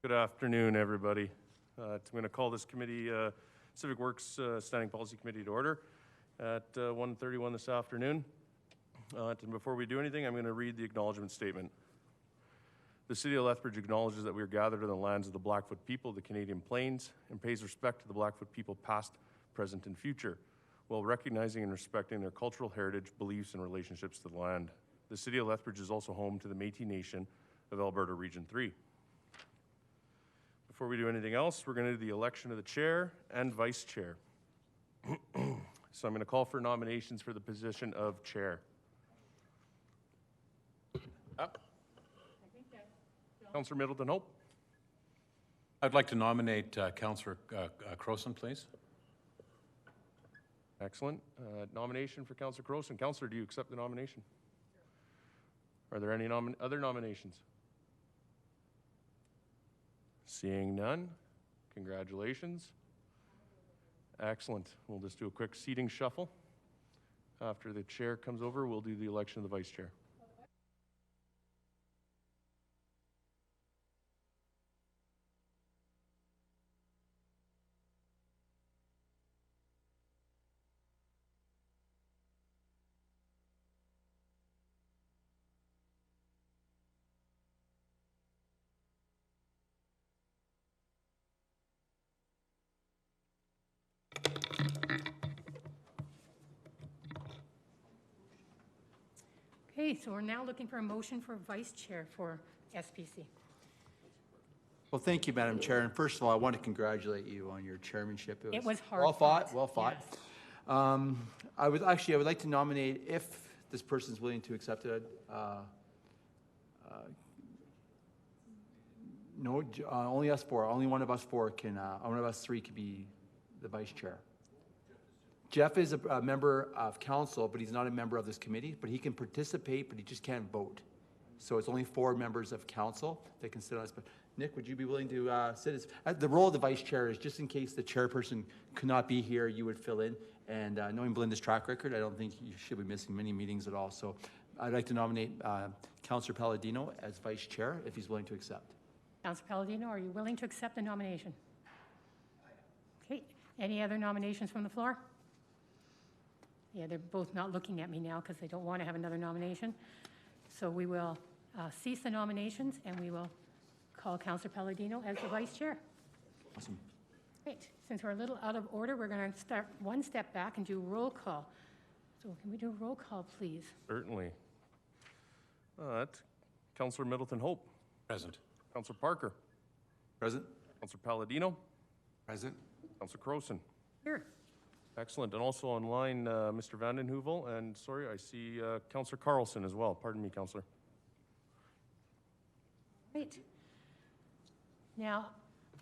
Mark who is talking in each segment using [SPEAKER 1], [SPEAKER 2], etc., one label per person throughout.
[SPEAKER 1] Good afternoon, everybody. I'm going to call this committee, Civic Works Standing Policy Committee, to order at 1:31 this afternoon. And before we do anything, I'm going to read the acknowledgement statement. The City of Lethbridge acknowledges that we are gathered on the lands of the Blackfoot people of the Canadian Plains and pays respect to the Blackfoot people past, present, and future, while recognizing and respecting their cultural heritage, beliefs, and relationships to the land. The City of Lethbridge is also home to the Métis Nation of Alberta Region 3. Before we do anything else, we're going to do the election of the chair and vice chair. So I'm going to call for nominations for the position of chair. Up. Councillor Middleton Hope.
[SPEAKER 2] I'd like to nominate Councillor Crowson, please.
[SPEAKER 1] Excellent. Nomination for Councillor Crowson. Councillor, do you accept the nomination? Are there any other nominations? Seeing none, congratulations. Excellent. We'll just do a quick seating shuffle. After the chair comes over, we'll do the election of the vice chair.
[SPEAKER 3] Okay, so we're now looking for a motion for vice chair for SPC.
[SPEAKER 4] Well, thank you, Madam Chair. And first of all, I want to congratulate you on your chairmanship.
[SPEAKER 3] It was hard
[SPEAKER 4] well fought. Well fought.
[SPEAKER 3] Yes.
[SPEAKER 4] I would like to nominate, if this person's willing to accept it. No, only us four. Only one of us four can. One of us three can be the vice chair. Jeff is a member of council, but he's not a member of this committee, but he can participate, but he just can't vote. So it's only 4 members of council that can sit on this. But Nick, would you be willing to sit as, the role of the vice chair is just in case the chairperson could not be here, you would fill in. And knowing Belinda's track record, I don't think you should be missing many meetings at all. So I'd like to nominate Councillor Palladino as vice chair, if he's willing to accept.
[SPEAKER 3] Councillor Palladino, are you willing to accept the nomination? Okay, any other nominations from the floor? Yeah, they're both not looking at me now because they don't want to have another nomination. So we will cease the nominations and we will call Councillor Palladino as the vice chair.
[SPEAKER 4] Awesome.
[SPEAKER 3] Great. Since we're a little out of order, we're going to start one step back and do roll call. So can we do roll call, please?
[SPEAKER 1] Certainly. Councillor Middleton Hope.
[SPEAKER 2] Present.
[SPEAKER 1] Councillor Parker.
[SPEAKER 4] Present.
[SPEAKER 1] Councillor Palladino.
[SPEAKER 4] Present.
[SPEAKER 1] Councillor Crowson.
[SPEAKER 3] Here.
[SPEAKER 1] Excellent. And also online, Mr. Vanden Heuvel, and sorry, I see Councillor Carlson as well. Pardon me, Councillor.
[SPEAKER 3] Great. Now,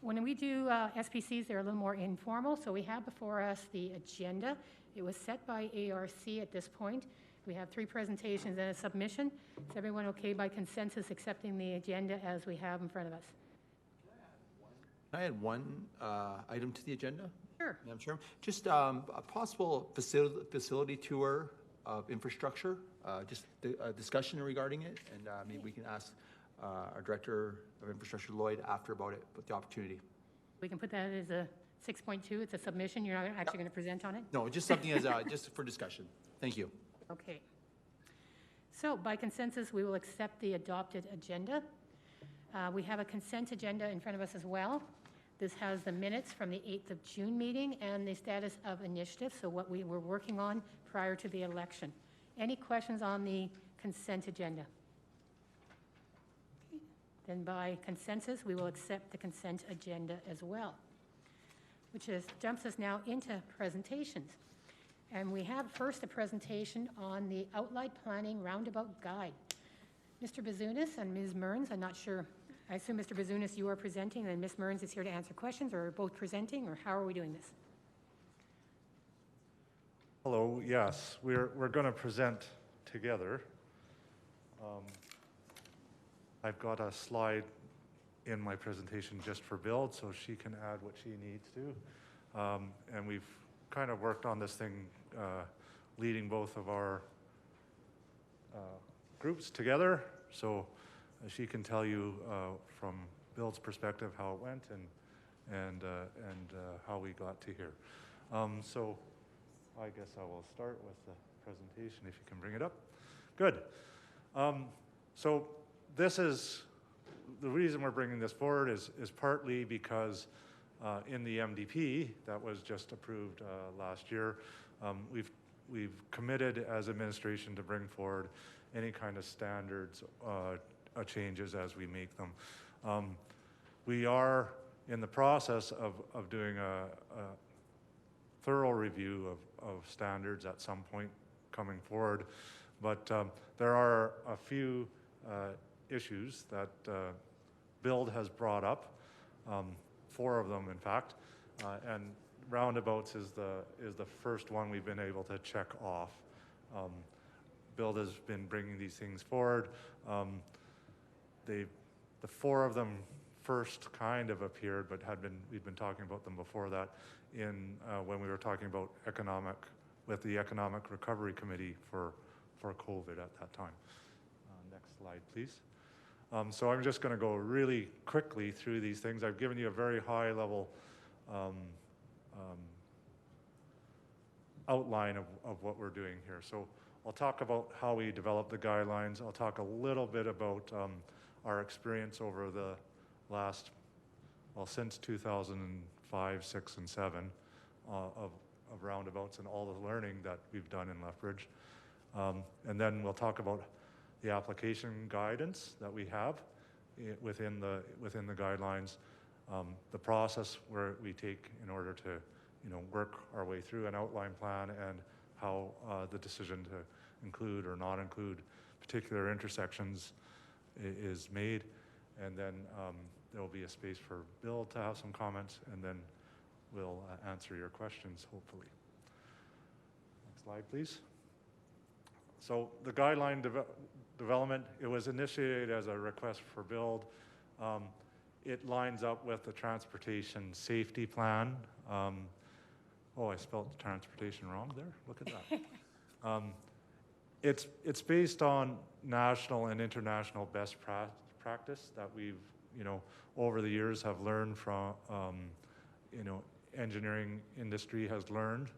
[SPEAKER 3] when we do SPCs, they're a little more informal. So we have before us the agenda. It was set by ARC at this point. We have 3 presentations and a submission. Is everyone okay by consensus accepting the agenda as we have in front of us?
[SPEAKER 4] Can I add one item to the agenda?
[SPEAKER 3] Sure.
[SPEAKER 4] Madam Chair, just a possible facility tour of infrastructure, just a discussion regarding it, and maybe we can ask our Director of Infrastructure, Lloyd, after about it, with the opportunity.
[SPEAKER 3] We can put that as a 6.2. It's a submission. You're not actually going to present on it?
[SPEAKER 4] No, just something as just for discussion. Thank you.
[SPEAKER 3] Okay. So by consensus, we will accept the adopted agenda. We have a consent agenda in front of us as well. This has the minutes from the 8th of June meeting and the status of initiative, so what we were working on prior to the election. Any questions on the consent agenda? Okay. Then by consensus, we will accept the consent agenda as well, which jumps us now into presentations. And we have first a presentation on the Outline Planning Roundabout Guide. Mr. Bazunas and Ms. Mearns, I'm not sure. I assume, Mr. Bazunas, you are presenting, and Ms. Mearns is here to answer questions, or are both presenting, or how are we doing this?
[SPEAKER 5] Hello, yes, we're going to present together. I've got a slide in my presentation just for build, so she can add what she needs to. And we've kind of worked on this thing, leading both of our groups together, so she can tell you from Bill's perspective, how it went, and how we got to here. So I guess I will start with the presentation, if you can bring it up. Good. So this is, the reason we're bringing this forward is partly because in the MDP that was just approved last year, we've committed as administration to bring forward any kind of standards changes as we make them. We are in the process of doing a thorough review of standards at some point coming forward, but there are a few issues that Build has brought up, 4 of them in fact, and roundabouts is the first one we've been able to check off. Build has been bringing these things forward. The 4 of them first kind of appeared, but we've been talking about them before that in when we were talking about with the Economic Recovery Committee for COVID at that time. Next slide, please. So I'm just going to go really quickly through these things. I've given you a very high level outline of what we're doing here. So I'll talk about how we developed the guidelines. I'll talk a little bit about our experience over the last, well, since 2005, 6, and 7 of roundabouts and all the learning that we've done in Lethbridge. And then we'll talk about the application guidance that we have within the guidelines, the process where we take in order to, work our way through an outline plan, and how the decision to include or not include particular intersections is made. And then there will be a space for Bill to have some comments, and then we'll answer your questions, hopefully. Next slide, please. So the guideline development, it was initiated as a request for Build. It lines up with the transportation safety plan. Oh, I spelled transportation wrong there. Look at that. It's based on national and international best practice that we've, over the years have learned from, engineering industry has learned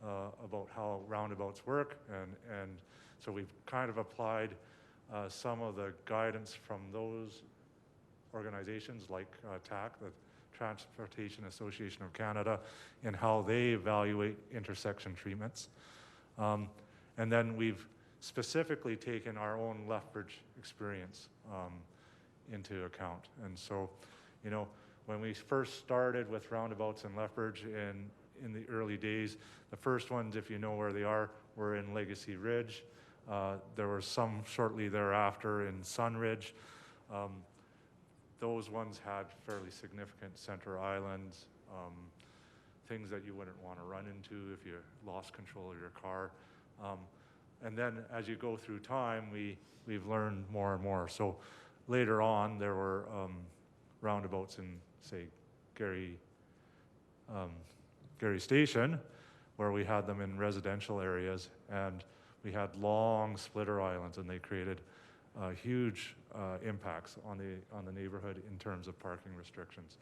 [SPEAKER 5] about how roundabouts work, and so we've kind of applied some of the guidance from those organizations like TAC, the Transportation Association of Canada, in how they evaluate intersection treatments. And then we've specifically taken our own Lethbridge experience into account. And so, when we first started with roundabouts in Lethbridge in the early days, the first ones, if you know where they are, were in Legacy Ridge. There were some shortly thereafter in Sunridge. Those ones had fairly significant center islands, things that you wouldn't want to run into if you lost control of your car. And then as you go through time, we've learned more and more. So later on, there were roundabouts in, say, Gary Station, where we had them in residential areas, and we had long splitter islands, and they created huge impacts on the neighborhood in terms of parking restrictions.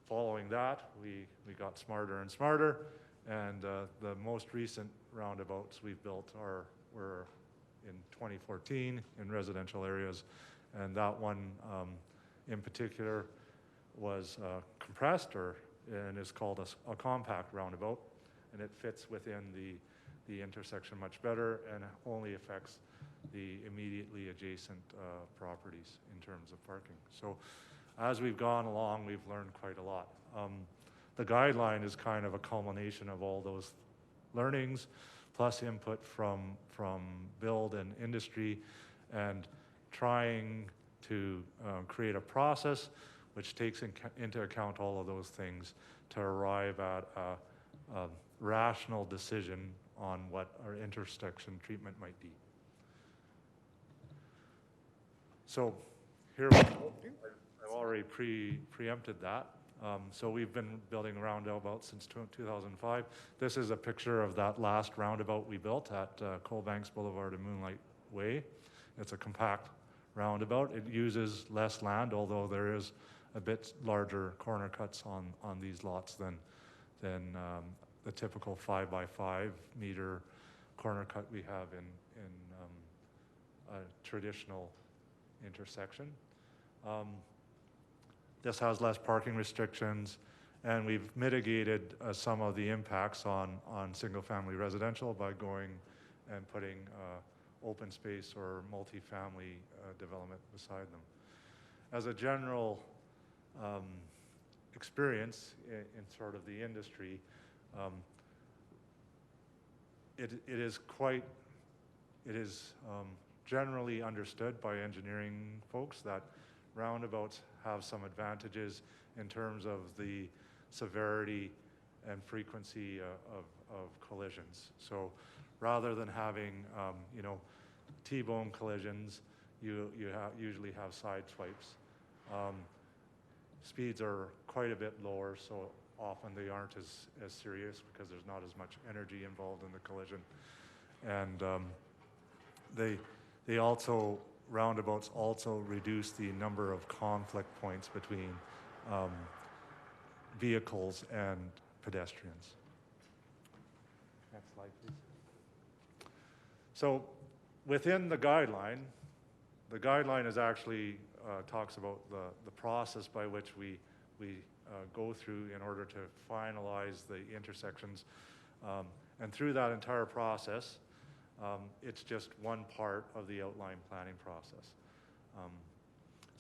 [SPEAKER 5] Following that, we got smarter and smarter, and the most recent roundabouts we've built were in 2014 in residential areas, and that one in particular was compressed, and is called a compact roundabout, and it fits within the intersection much better, and only affects the immediately adjacent properties in terms of parking. So as we've gone along, we've learned quite a lot. The guideline is kind of a culmination of all those learnings, plus input from Build and industry, and trying to create a process which takes into account all of those things to arrive at a rational decision on what our intersection treatment might be. So here I've already preempted that. So we've been building roundabouts since 2005. This is a picture of that last roundabout we built at Coalbanks Boulevard and Moonlight Way. It's a compact roundabout. It uses less land, although there is a bit larger corner cuts on these lots than the typical 5x5 meter corner cut we have in a traditional intersection. This has less parking restrictions, and we've mitigated some of the impacts on single-family residential by going and putting open space or multifamily development beside them. As a general experience in sort of the industry, it is generally understood by engineering folks that roundabouts have some advantages in terms of the severity and frequency of collisions. So rather than having T-bone collisions, you usually have side swipes. Speeds are quite a bit lower, so often they aren't as serious because there's not as much energy involved in the collision. And roundabouts also reduce the number of conflict points between vehicles and pedestrians. Next slide, please. So within the guideline is actually talks about the process by which we go through in order to finalize the intersections. And through that entire process, it's just one part of the outline planning process.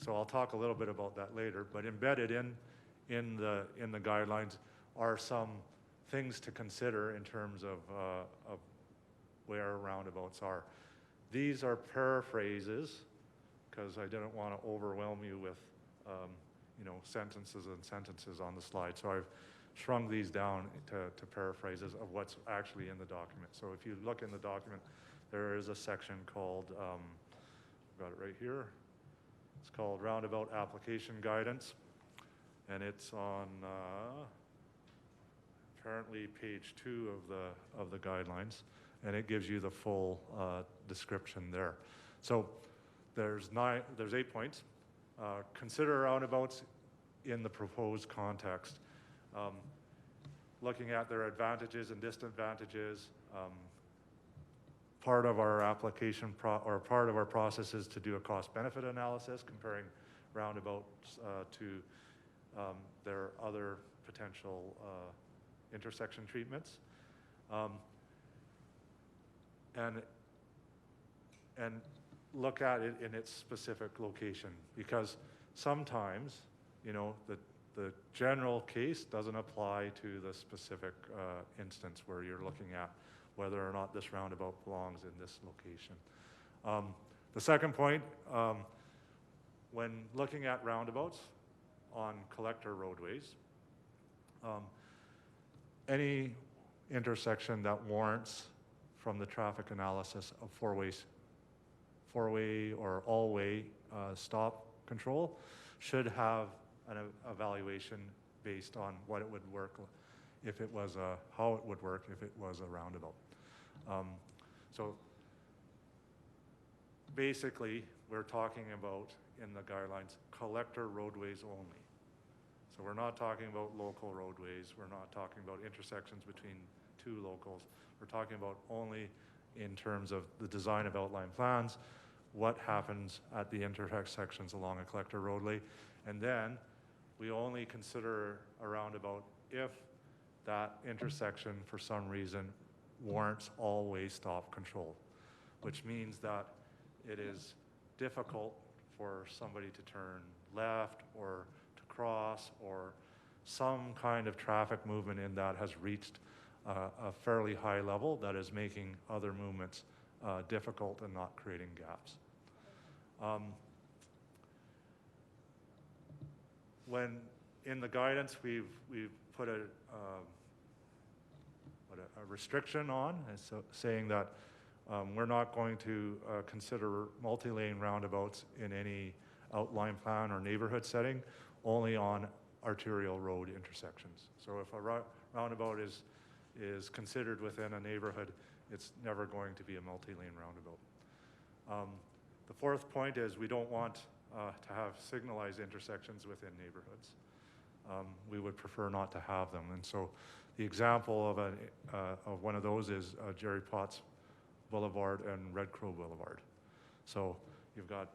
[SPEAKER 5] So I'll talk a little bit about that later, but embedded in the guidelines are some things to consider in terms of where roundabouts are. These are paraphrases, because I didn't want to overwhelm you with sentences and sentences on the slide. So I've shrunk these down to paraphrases of what's actually in the document. So if you look in the document, there is a section called, got it right here, it's called Roundabout Application Guidance, and it's on apparently page 2 of the guidelines, and it gives you the full description there. So there's 8 points. Consider roundabouts in the proposed context, looking at their advantages and disadvantages. Part of our application part of our process is to do a cost-benefit analysis comparing roundabouts to their other potential intersection treatments, and look at it in its specific location, because sometimes the general case doesn't apply to the specific instance where you're looking at whether or not this roundabout belongs in this location. The second point, when looking at roundabouts on collector roadways, any intersection that warrants from the traffic analysis of four-way or all-way stop control should have an evaluation based on what it would work if it was how it would work if it was a roundabout. So basically, we're talking about, in the guidelines, collector roadways only. So we're not talking about local roadways. We're not talking about intersections between two locals. We're talking about only in terms of the design of outline plans, what happens at the intersections along a collector roadway, and then we only consider a roundabout if that intersection, for some reason, warrants all-way stop control, which means that it is difficult for somebody to turn left or to cross, or some kind of traffic movement in that has reached a fairly high level that is making other movements difficult and not creating gaps. When in the guidance we've put a restriction on, so saying that we're not going to consider multi-lane roundabouts in any outline plan or neighborhood setting, only on arterial road intersections. So if a roundabout is considered within a neighborhood, it's never going to be a multi-lane roundabout. The fourth point is we don't want to have signalized intersections within neighborhoods. We would prefer not to have them. And so the example of one of those is Jerry Potts Boulevard and Red Crow Boulevard. So you've got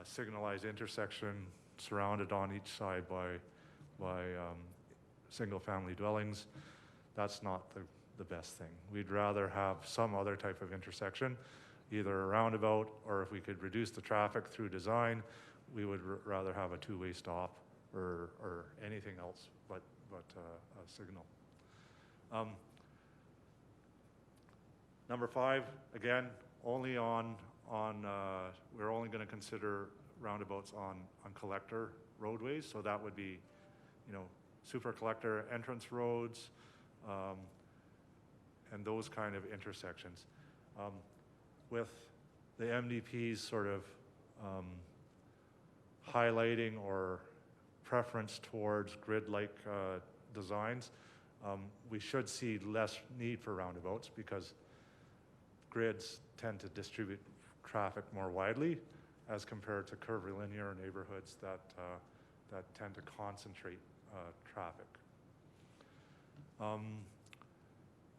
[SPEAKER 5] a signalized intersection surrounded on each side by single-family dwellings. That's not the best thing. We'd rather have some other type of intersection, either a roundabout, or if we could reduce the traffic through design, we would rather have a two-way stop or anything else but a signal. Number 5, again, only we're only going to consider roundabouts on collector roadways, so that would be, super collector entrance roads, and those kind of intersections. With the MDP's sort of highlighting or preference towards grid-like designs, we should see less need for roundabouts because grids tend to distribute traffic more widely as compared to curvilinear neighborhoods that tend to concentrate traffic.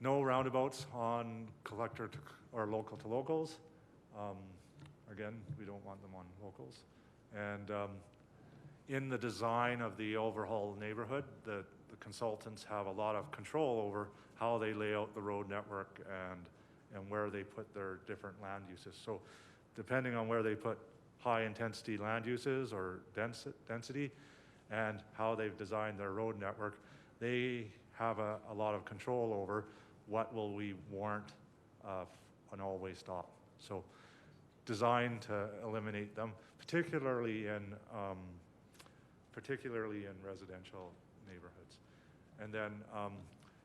[SPEAKER 5] No roundabouts on collector to, or local to locals. Again, we don't want them on locals. And in the design of the overall neighborhood, the consultants have a lot of control over how they lay out the road network and where they put their different land uses. So depending on where they put high intensity land uses or density and how they've designed their road network, they have a lot of control over what will we warrant an all-way stop. So designed to eliminate them, particularly in residential neighborhoods. And then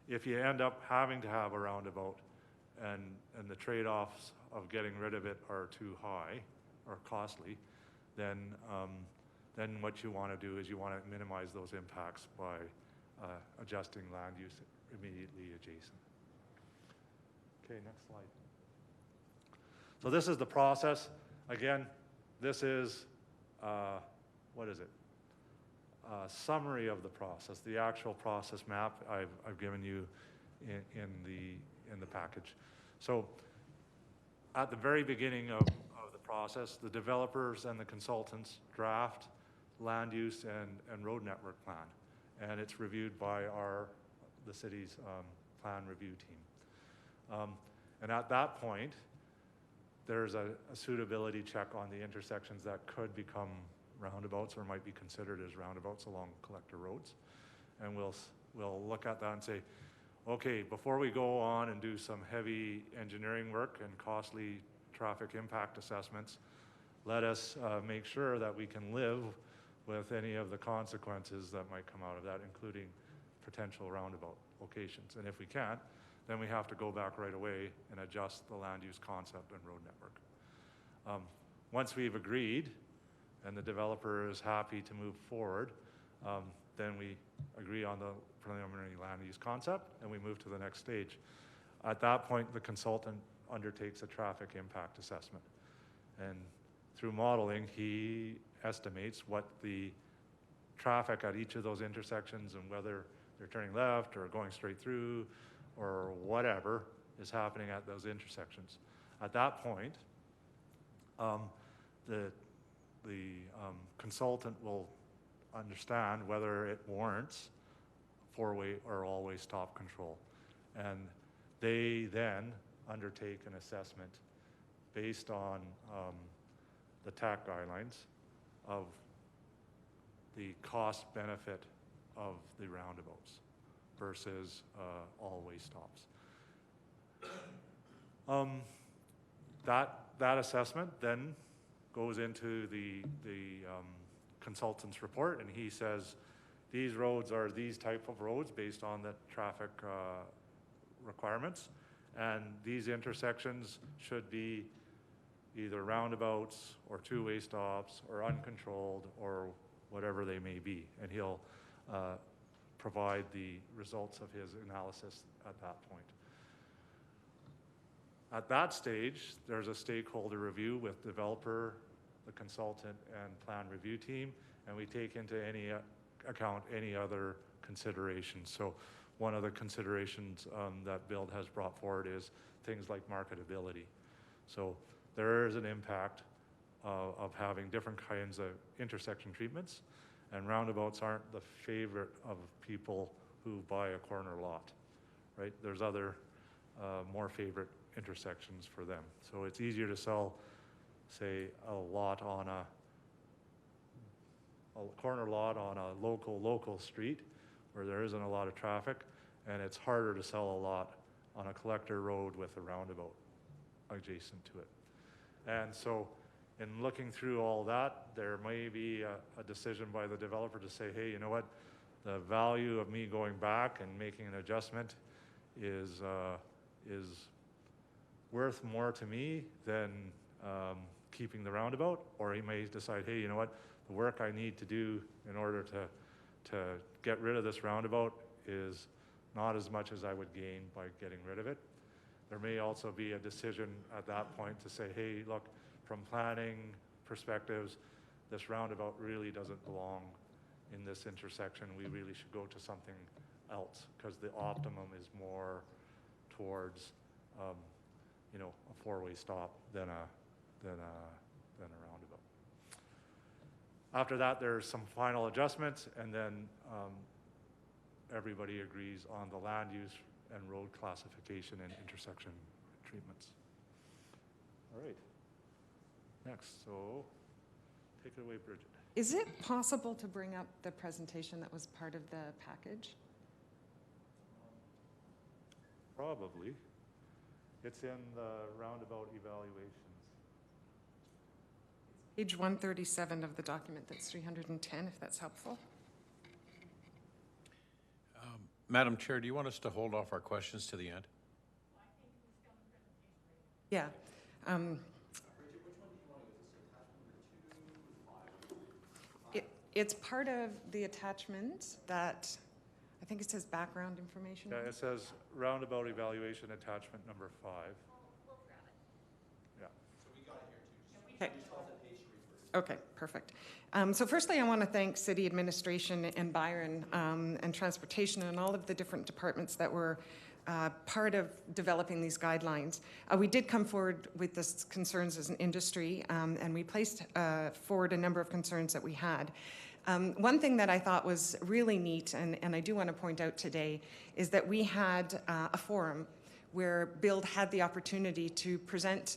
[SPEAKER 5] if you end up having to have a roundabout and the trade-offs of getting rid of it are too high or costly, then what you want to do is you want to minimize those impacts by adjusting land use immediately adjacent. Okay, next slide. So this is the process. Again, this is, what is it? A summary of the process. The actual process map I've given you in the package. So at the very beginning of the process, the developers and the consultants draft land use and road network plan. And it's reviewed by the city's plan review team. And at that point, there's a suitability check on the intersections that could become roundabouts or might be considered as roundabouts along collector roads. And we'll look at that and say, okay, before we go on and do some heavy engineering work and costly traffic impact assessments, let us make sure that we can live with any of the consequences that might come out of that, including potential roundabout locations. And if we can't, then we have to go back right away and adjust the land use concept and road network. Once we've agreed and the developer is happy to move forward, then we agree on the preliminary land use concept and we move to the next stage. At that point, the consultant undertakes a traffic impact assessment. And through modeling, he estimates what the traffic at each of those intersections and whether they're turning left or going straight through or whatever is happening at those intersections. At that point, the consultant will understand whether it warrants four-way or all-way stop control. And they then undertake an assessment based on the TAC guidelines of the cost benefit of the roundabouts versus all-way stops. That assessment then goes into the consultant's report, and he says these roads are these type of roads based on the traffic requirements, and these intersections should be either roundabouts or two-way stops or uncontrolled or whatever they may be, and he'll provide the results of his analysis at that point. At that stage, there's a stakeholder review with developer, the consultant, and plan review team, and we take into account any other considerations. So one of the considerations that Build has brought forward is things like marketability. So there is an impact of having different kinds of intersection treatments, and roundabouts aren't the favorite of people who buy a corner lot, right? There's other more favorite intersections for them. So it's easier to sell, say, a corner lot on a local street where there isn't a lot of traffic, and it's harder to sell a lot on a collector road with a roundabout adjacent to it. And so in looking through all that, there may be a decision by the developer to say, hey, you know what, the value of me going back and making an adjustment is worth more to me than keeping the roundabout. Or he may decide, hey, you know what, the work I need to do in order to get rid of this roundabout is not as much as I would gain by getting rid of it. There may also be a decision at that point to say, hey, look, from planning perspectives, this roundabout really doesn't belong in this intersection. We really should go to something else, because the optimum is more towards, you know, a four-way stop than a roundabout. After that, there's some final adjustments, and then everybody agrees on the land use and road classification and intersection treatments. All right. Next, so take it away, Bridget.
[SPEAKER 6] Is it possible to bring up the presentation that was part of the package?
[SPEAKER 5] Probably. It's in the roundabout evaluations.
[SPEAKER 6] Page 137 of the document, that's 310, if that's helpful.
[SPEAKER 2] Madam Chair, do you want us to hold off our questions to the end?
[SPEAKER 6] Yeah. It's part of the attachment that, I think it says background information.
[SPEAKER 5] Yeah, it says roundabout evaluation attachment number 5. Yeah.
[SPEAKER 6] Okay. Okay, perfect. So firstly, I want to thank City Administration and Byron and Transportation and all of the different departments that were part of developing these guidelines. We did come forward with this concerns as an industry, and we placed forward a number of concerns that we had. One thing that I thought was really neat, and I do want to point out today, is that we had a forum where Build had the opportunity to present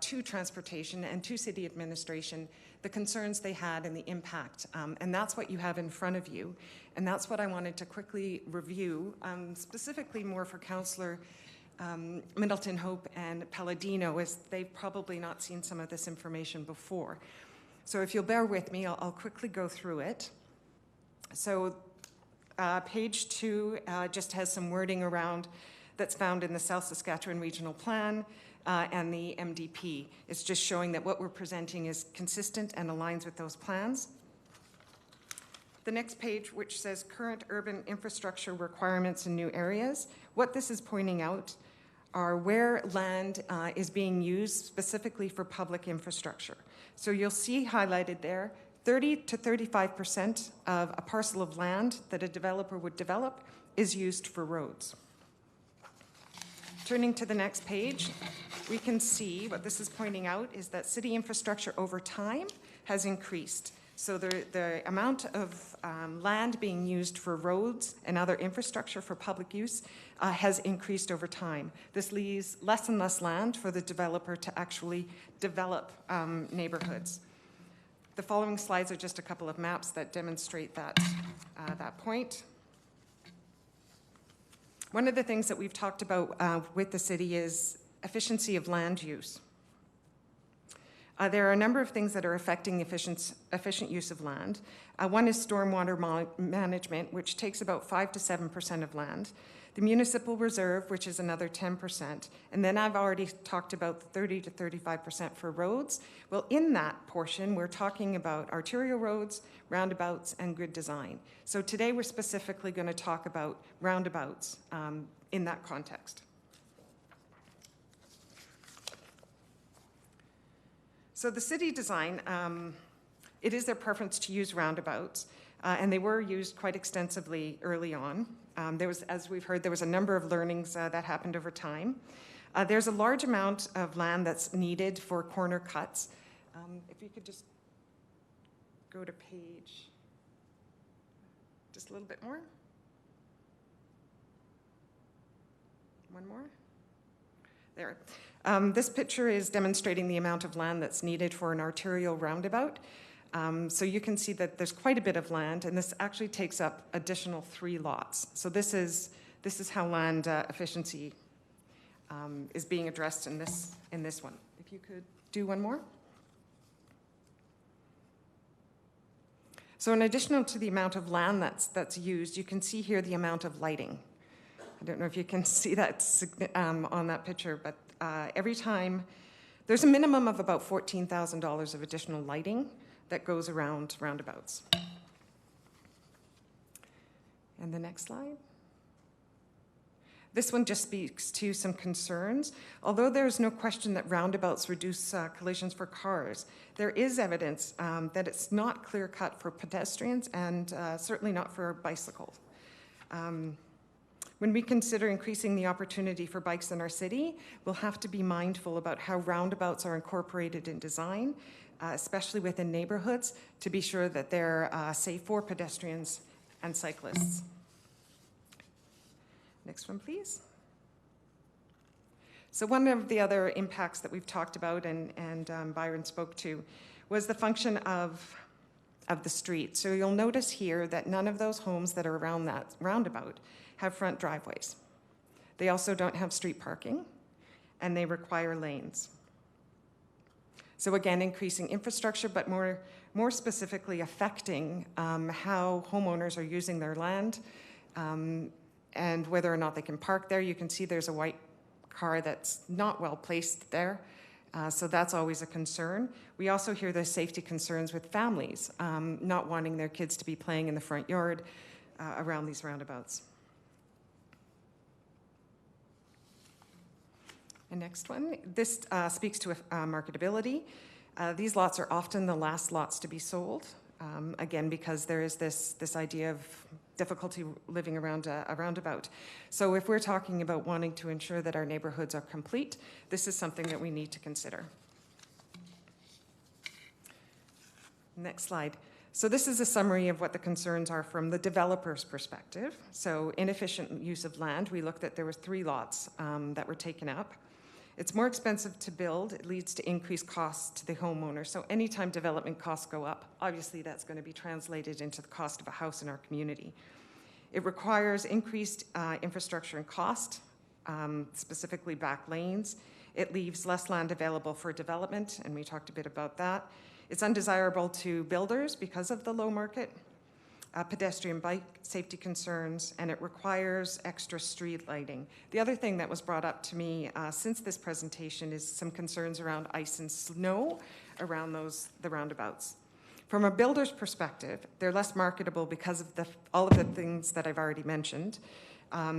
[SPEAKER 6] to Transportation and to City Administration the concerns they had and the impact. And that's what you have in front of you. And that's what I wanted to quickly review, specifically more for Councillor Middleton Hope and Palladino, as they've probably not seen some of this information before. So if you'll bear with me, I'll quickly go through it. So page 2 just has some wording around that's found in the South Saskatchewan Regional Plan and the MDP. It's just showing that what we're presenting is consistent and aligns with those plans. The next page, which says current urban infrastructure requirements in new areas, what this is pointing out are where land is being used specifically for public infrastructure. So you'll see highlighted there, 30 to 35% of a parcel of land that a developer would develop is used for roads. Turning to the next page, we can see what this is pointing out is that city infrastructure over time has increased. So the amount of land being used for roads and other infrastructure for public use has increased over time. This leaves less and less land for the developer to actually develop neighborhoods. The following slides are just a couple of maps that demonstrate that, that point. One of the things that we've talked about with the city is efficiency of land use. There are a number of things that are affecting efficient use of land. One is stormwater management, which takes about 5 to 7% of land. The municipal reserve, which is another 10%. And then I've already talked about 30 to 35% for roads. Well, in that portion, we're talking about arterial roads, roundabouts, and good design. So today we're specifically going to talk about roundabouts in that context. So the city design, it is their preference to use roundabouts, and they were used quite extensively early on. There was, as we've heard, there was a number of learnings that happened over time. There's a large amount of land that's needed for corner cuts. If you could just go to page, just a little bit more. One more. There. This picture is demonstrating the amount of land that's needed for an arterial roundabout. So you can see that there's quite a bit of land, and this actually takes up additional 3 lots. So this is how land efficiency is being addressed in this one. If you could do one more. So in addition to the amount of land that's used, you can see here the amount of lighting. I don't know if you can see that on that picture, but every time, there's a minimum of about $14,000 of additional lighting that goes around roundabouts. And the next slide. This one just speaks to some concerns. Although there's no question that roundabouts reduce collisions for cars, there is evidence that it's not clear-cut for pedestrians and certainly not for bicycles. When we consider increasing the opportunity for bikes in our city, we'll have to be mindful about how roundabouts are incorporated in design, especially within neighborhoods, to be sure that they're safe for pedestrians and cyclists. Next one, please. So one of the other impacts that we've talked about and Byron spoke to was the function of the street. So you'll notice here that none of those homes that are around that roundabout have front driveways. They also don't have street parking, and they require lanes. So again, increasing infrastructure, but more specifically affecting how homeowners are using their land and whether or not they can park there. You can see there's a white car that's not well placed there. So that's always a concern. We also hear the safety concerns with families not wanting their kids to be playing in the front yard around these roundabouts. And next one, this speaks to marketability. These lots are often the last lots to be sold, again, because there is this idea of difficulty living around a roundabout. So if we're talking about wanting to ensure that our neighborhoods are complete, this is something that we need to consider. Next slide. So this is a summary of what the concerns are from the developer's perspective. So inefficient use of land, we looked at there were 3 lots that were taken up. It's more expensive to build. It leads to increased costs to the homeowner. So anytime development costs go up, obviously that's going to be translated into the cost of a house in our community. It requires increased infrastructure and cost, specifically back lanes. It leaves less land available for development, and we talked a bit about that. It's undesirable to builders because of the low market, pedestrian bike safety concerns, and it requires extra street lighting. The other thing that was brought up to me since this presentation is some concerns around ice and snow around the roundabouts. From a builder's perspective, they're less marketable because of all of the things that I've already mentioned.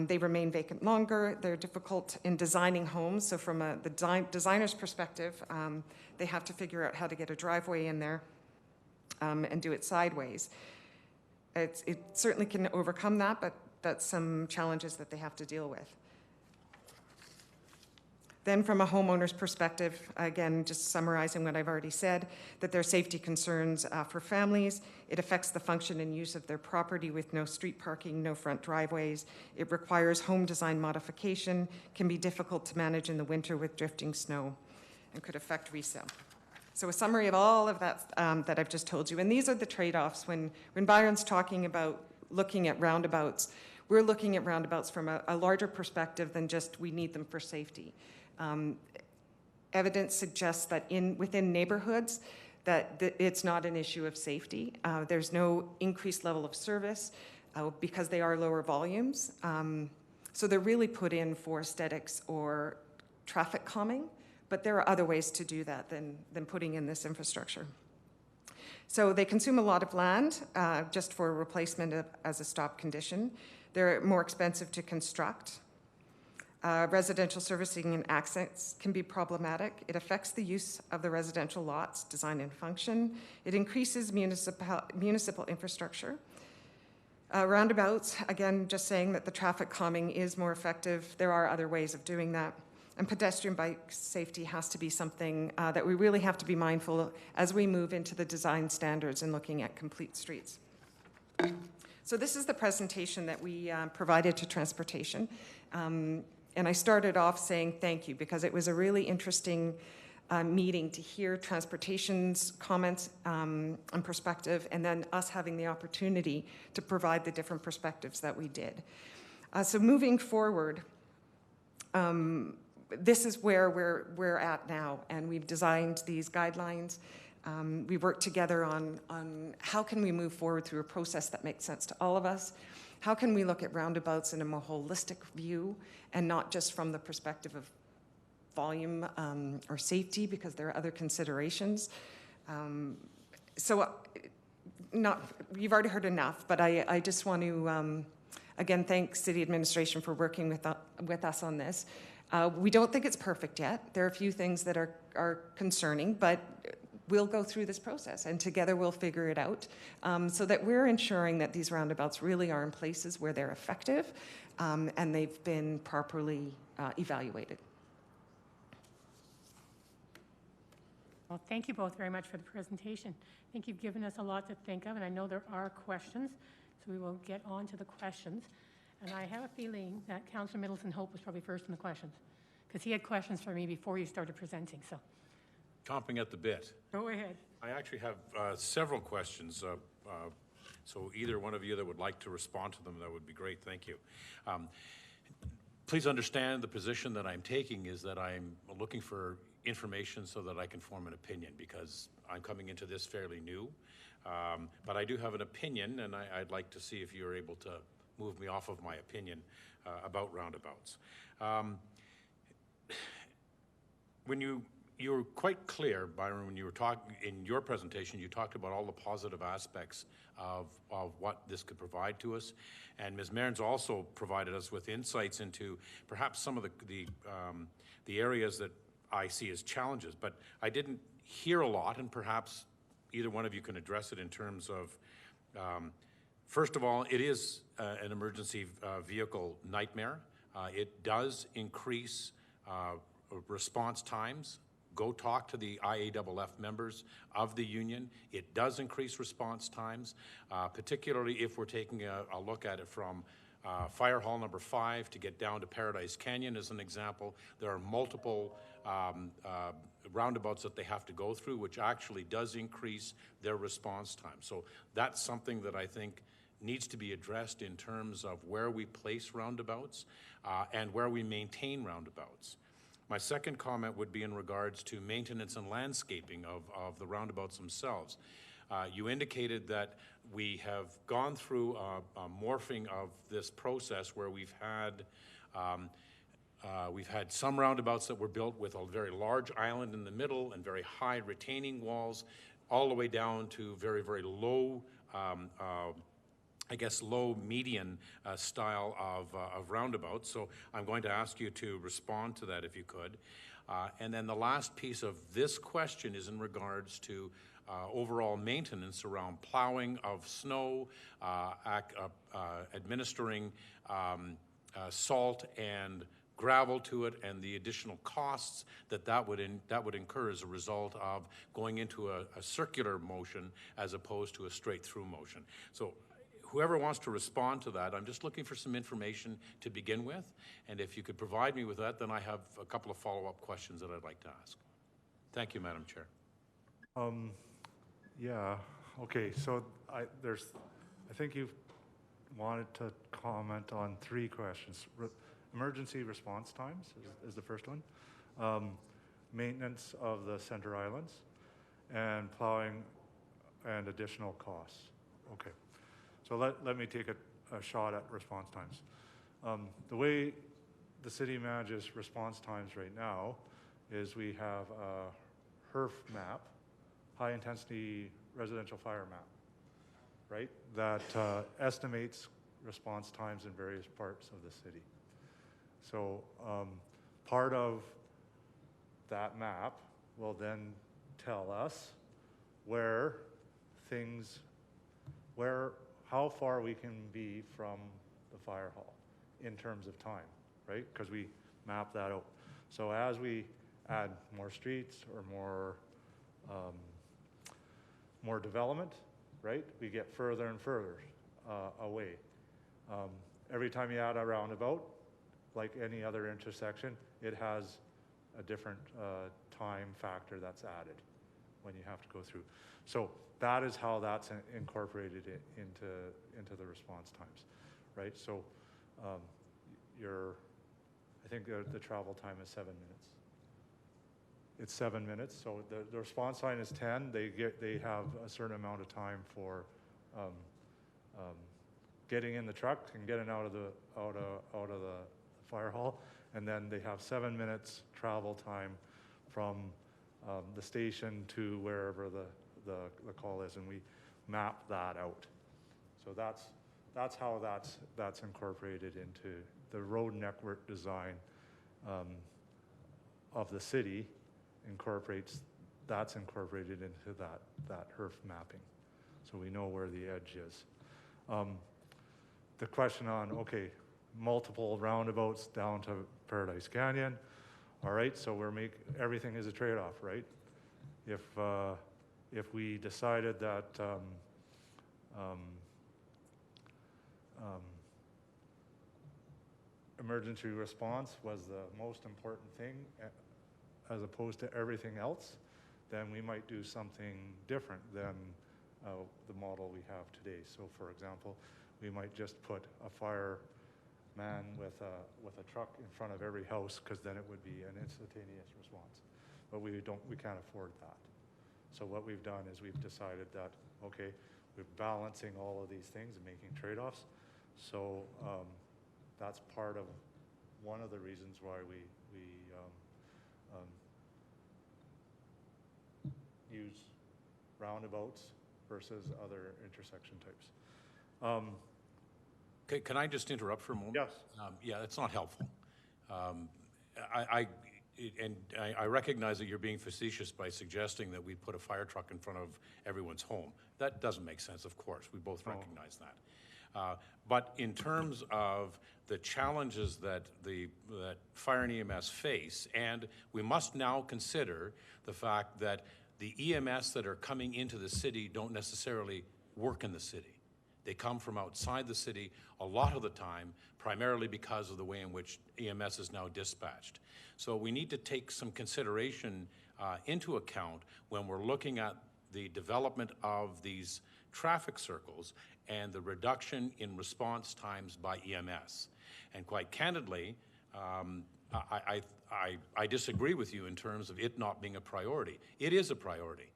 [SPEAKER 6] They remain vacant longer. They're difficult in designing homes. So from the designer's perspective, they have to figure out how to get a driveway in there and do it sideways. It certainly can overcome that, but that's some challenges that they have to deal with. Then from a homeowner's perspective, again, just summarizing what I've already said, that there are safety concerns for families. It affects the function and use of their property with no street parking, no front driveways. It requires home design modification, can be difficult to manage in the winter with drifting snow, and could affect resale. So a summary of all of that that I've just told you. And these are the trade-offs. When Byron's talking about looking at roundabouts, we're looking at roundabouts from a larger perspective than just we need them for safety. Evidence suggests that within neighborhoods that it's not an issue of safety. There's no increased level of service because they are lower volumes. So they're really put in for aesthetics or traffic calming. But there are other ways to do that than putting in this infrastructure. So they consume a lot of land just for replacement as a stop condition. They're more expensive to construct. Residential servicing and access can be problematic. It affects the use of the residential lots, design and function. It increases municipal infrastructure. Roundabouts, again, just saying that the traffic calming is more effective. There are other ways of doing that. And pedestrian bike safety has to be something that we really have to be mindful as we move into the design standards and looking at complete streets. So this is the presentation that we provided to transportation. And I started off saying thank you because it was a really interesting meeting to hear transportation's comments and perspective, and then us having the opportunity to provide the different perspectives that we did. So moving forward, this is where we're at now, and we've designed these guidelines. We worked together on how can we move forward through a process that makes sense to all of us. How can we look at roundabouts in a more holistic view and not just from the perspective of volume or safety, because there are other considerations. You've already heard enough, but I just want to, again, thank City Administration for working with us on this. We don't think it's perfect yet. There are a few things that are concerning, but we'll go through this process and together we'll figure it out so that we're ensuring that these roundabouts really are in places where they're effective and they've been properly evaluated.
[SPEAKER 3] Well, thank you both very much for the presentation. I think you've given us a lot to think of, and I know there are questions, so we will get on to the questions. And I have a feeling that Councillor Middleton Hope was probably first in the questions, because he had questions for me before you started presenting, so.
[SPEAKER 2] Chomping at the bit.
[SPEAKER 3] Go ahead.
[SPEAKER 2] I actually have several questions, so either one of you that would like to respond to them, that would be great. Thank you. Please understand the position that I'm taking is that I'm looking for information so that I can form an opinion, because I'm coming into this fairly new. But I do have an opinion, and I'd like to see if you're able to move me off of my opinion about roundabouts. When you were quite clear, Byron, when you were talking in your presentation, you talked about all the positive aspects of what this could provide to us. And Ms. Mearns also provided us with insights into perhaps some of the areas that I see as challenges. But I didn't hear a lot, and perhaps either one of you can address it in terms of, first of all, it is an emergency vehicle nightmare. It does increase response times. Go talk to the IAFF members of the union. It does increase response times, particularly if we're taking a look at it from Fire Hall number 5 to get down to Paradise Canyon as an example. There are multiple roundabouts that they have to go through, which actually does increase their response time. So that's something that I think needs to be addressed in terms of where we place roundabouts and where we maintain roundabouts. My second comment would be in regards to maintenance and landscaping of the roundabouts themselves. You indicated that we have gone through a morphing of this process where we've had some roundabouts that were built with a very large island in the middle and very high retaining walls, all the way down to very, very low low median style of roundabouts. So I'm going to ask you to respond to that if you could. And then the last piece of this question is in regards to overall maintenance around plowing of snow, administering salt and gravel to it, and the additional costs that would incur as a result of going into a circular motion as opposed to a straight through motion. So whoever wants to respond to that, I'm just looking for some information to begin with, and if you could provide me with that, then I have a couple of follow-up questions that I'd like to ask. Thank you, Madam Chair.
[SPEAKER 5] Yeah, okay, so I think you've wanted to comment on 3 questions. Emergency response times is the first one. Maintenance of the center islands, and plowing and additional costs. Okay. So let me take a shot at response times. The way the city manages response times right now is we have a HIRF map, high intensity residential fire map, right? That estimates response times in various parts of the city. So part of that map will then tell us how far we can be from the fire hall in terms of time, right? Because we map that out. So as we add more streets or more development, right, we get further and further away. Every time you add a roundabout, like any other intersection, it has a different time factor that's added when you have to go through. So that is how that's incorporated into the response times, right? So I think the travel time is 7 minutes. It's 7 minutes, so the response time is 10. They have a certain amount of time for getting in the truck and getting out of the fire hall, and then they have 7 minutes travel time from the station to wherever the call is, and we map that out. So that's how that's incorporated into the road network design of the city. That's incorporated into that HERF mapping, so we know where the edge is. The question on, okay, multiple roundabouts down to Paradise Canyon. All right, so everything is a trade-off, right? If we decided that emergency response was the most important thing as opposed to everything else, then we might do something different than the model we have today. So for example, we might just put a fireman with a truck in front of every house, because then it would be an instantaneous response. But we can't afford that. So what we've done is we've decided that, okay, we're balancing all of these things and making trade-offs. So that's part of one of the reasons why we use roundabouts versus other intersection types.
[SPEAKER 2] Okay, can I just interrupt for a moment?
[SPEAKER 5] Yes.
[SPEAKER 2] Yeah, that's not helpful. I recognize that you're being facetious by suggesting that we put a fire truck in front of everyone's home. That doesn't make sense, of course. We both recognize that. But in terms of the challenges that that fire and EMS face, and we must now consider the fact that the EMS that are coming into the city don't necessarily work in the city. They come from outside the city a lot of the time, primarily because of the way in which EMS is now dispatched. So we need to take some consideration into account when we're looking at the development of these traffic circles and the reduction in response times by EMS. And quite candidly, I disagree with you in terms of it not being a priority. It is a priority.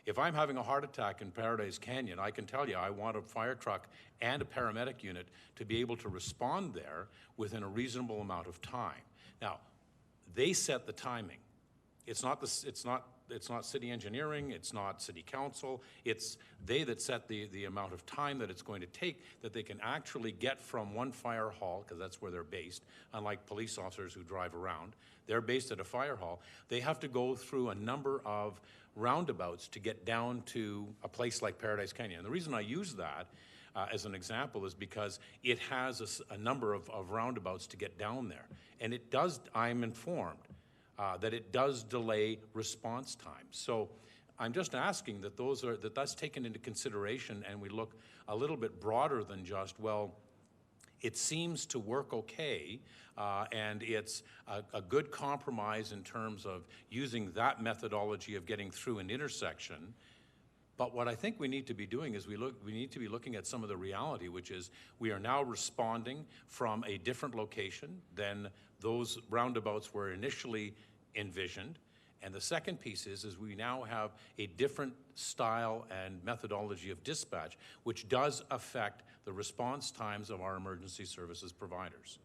[SPEAKER 2] If I'm having a heart attack in Paradise Canyon, I can tell you I want a fire truck and a paramedic unit to be able to respond there within a reasonable amount of time. Now, they set the timing. It's not city engineering, it's not city council, it's they that set the amount of time that it's going to take that they can actually get from one fire hall, because that's where they're based, unlike police officers who drive around. They're based at a fire hall. They have to go through a number of roundabouts to get down to a place like Paradise Canyon. And the reason I use that as an example is because it has a number of roundabouts to get down there. And it does, I'm informed, that it does delay response time. So I'm just asking that that's taken into consideration, and we look a little bit broader than just, well, it seems to work okay, and it's a good compromise in terms of using that methodology of getting through an intersection. But what I think we need to be doing is we need to be looking at some of the reality, which is we are now responding from a different location than those roundabouts were initially envisioned. And the second piece is we now have a different style and methodology of dispatch, which does affect the response times of our emergency services providers.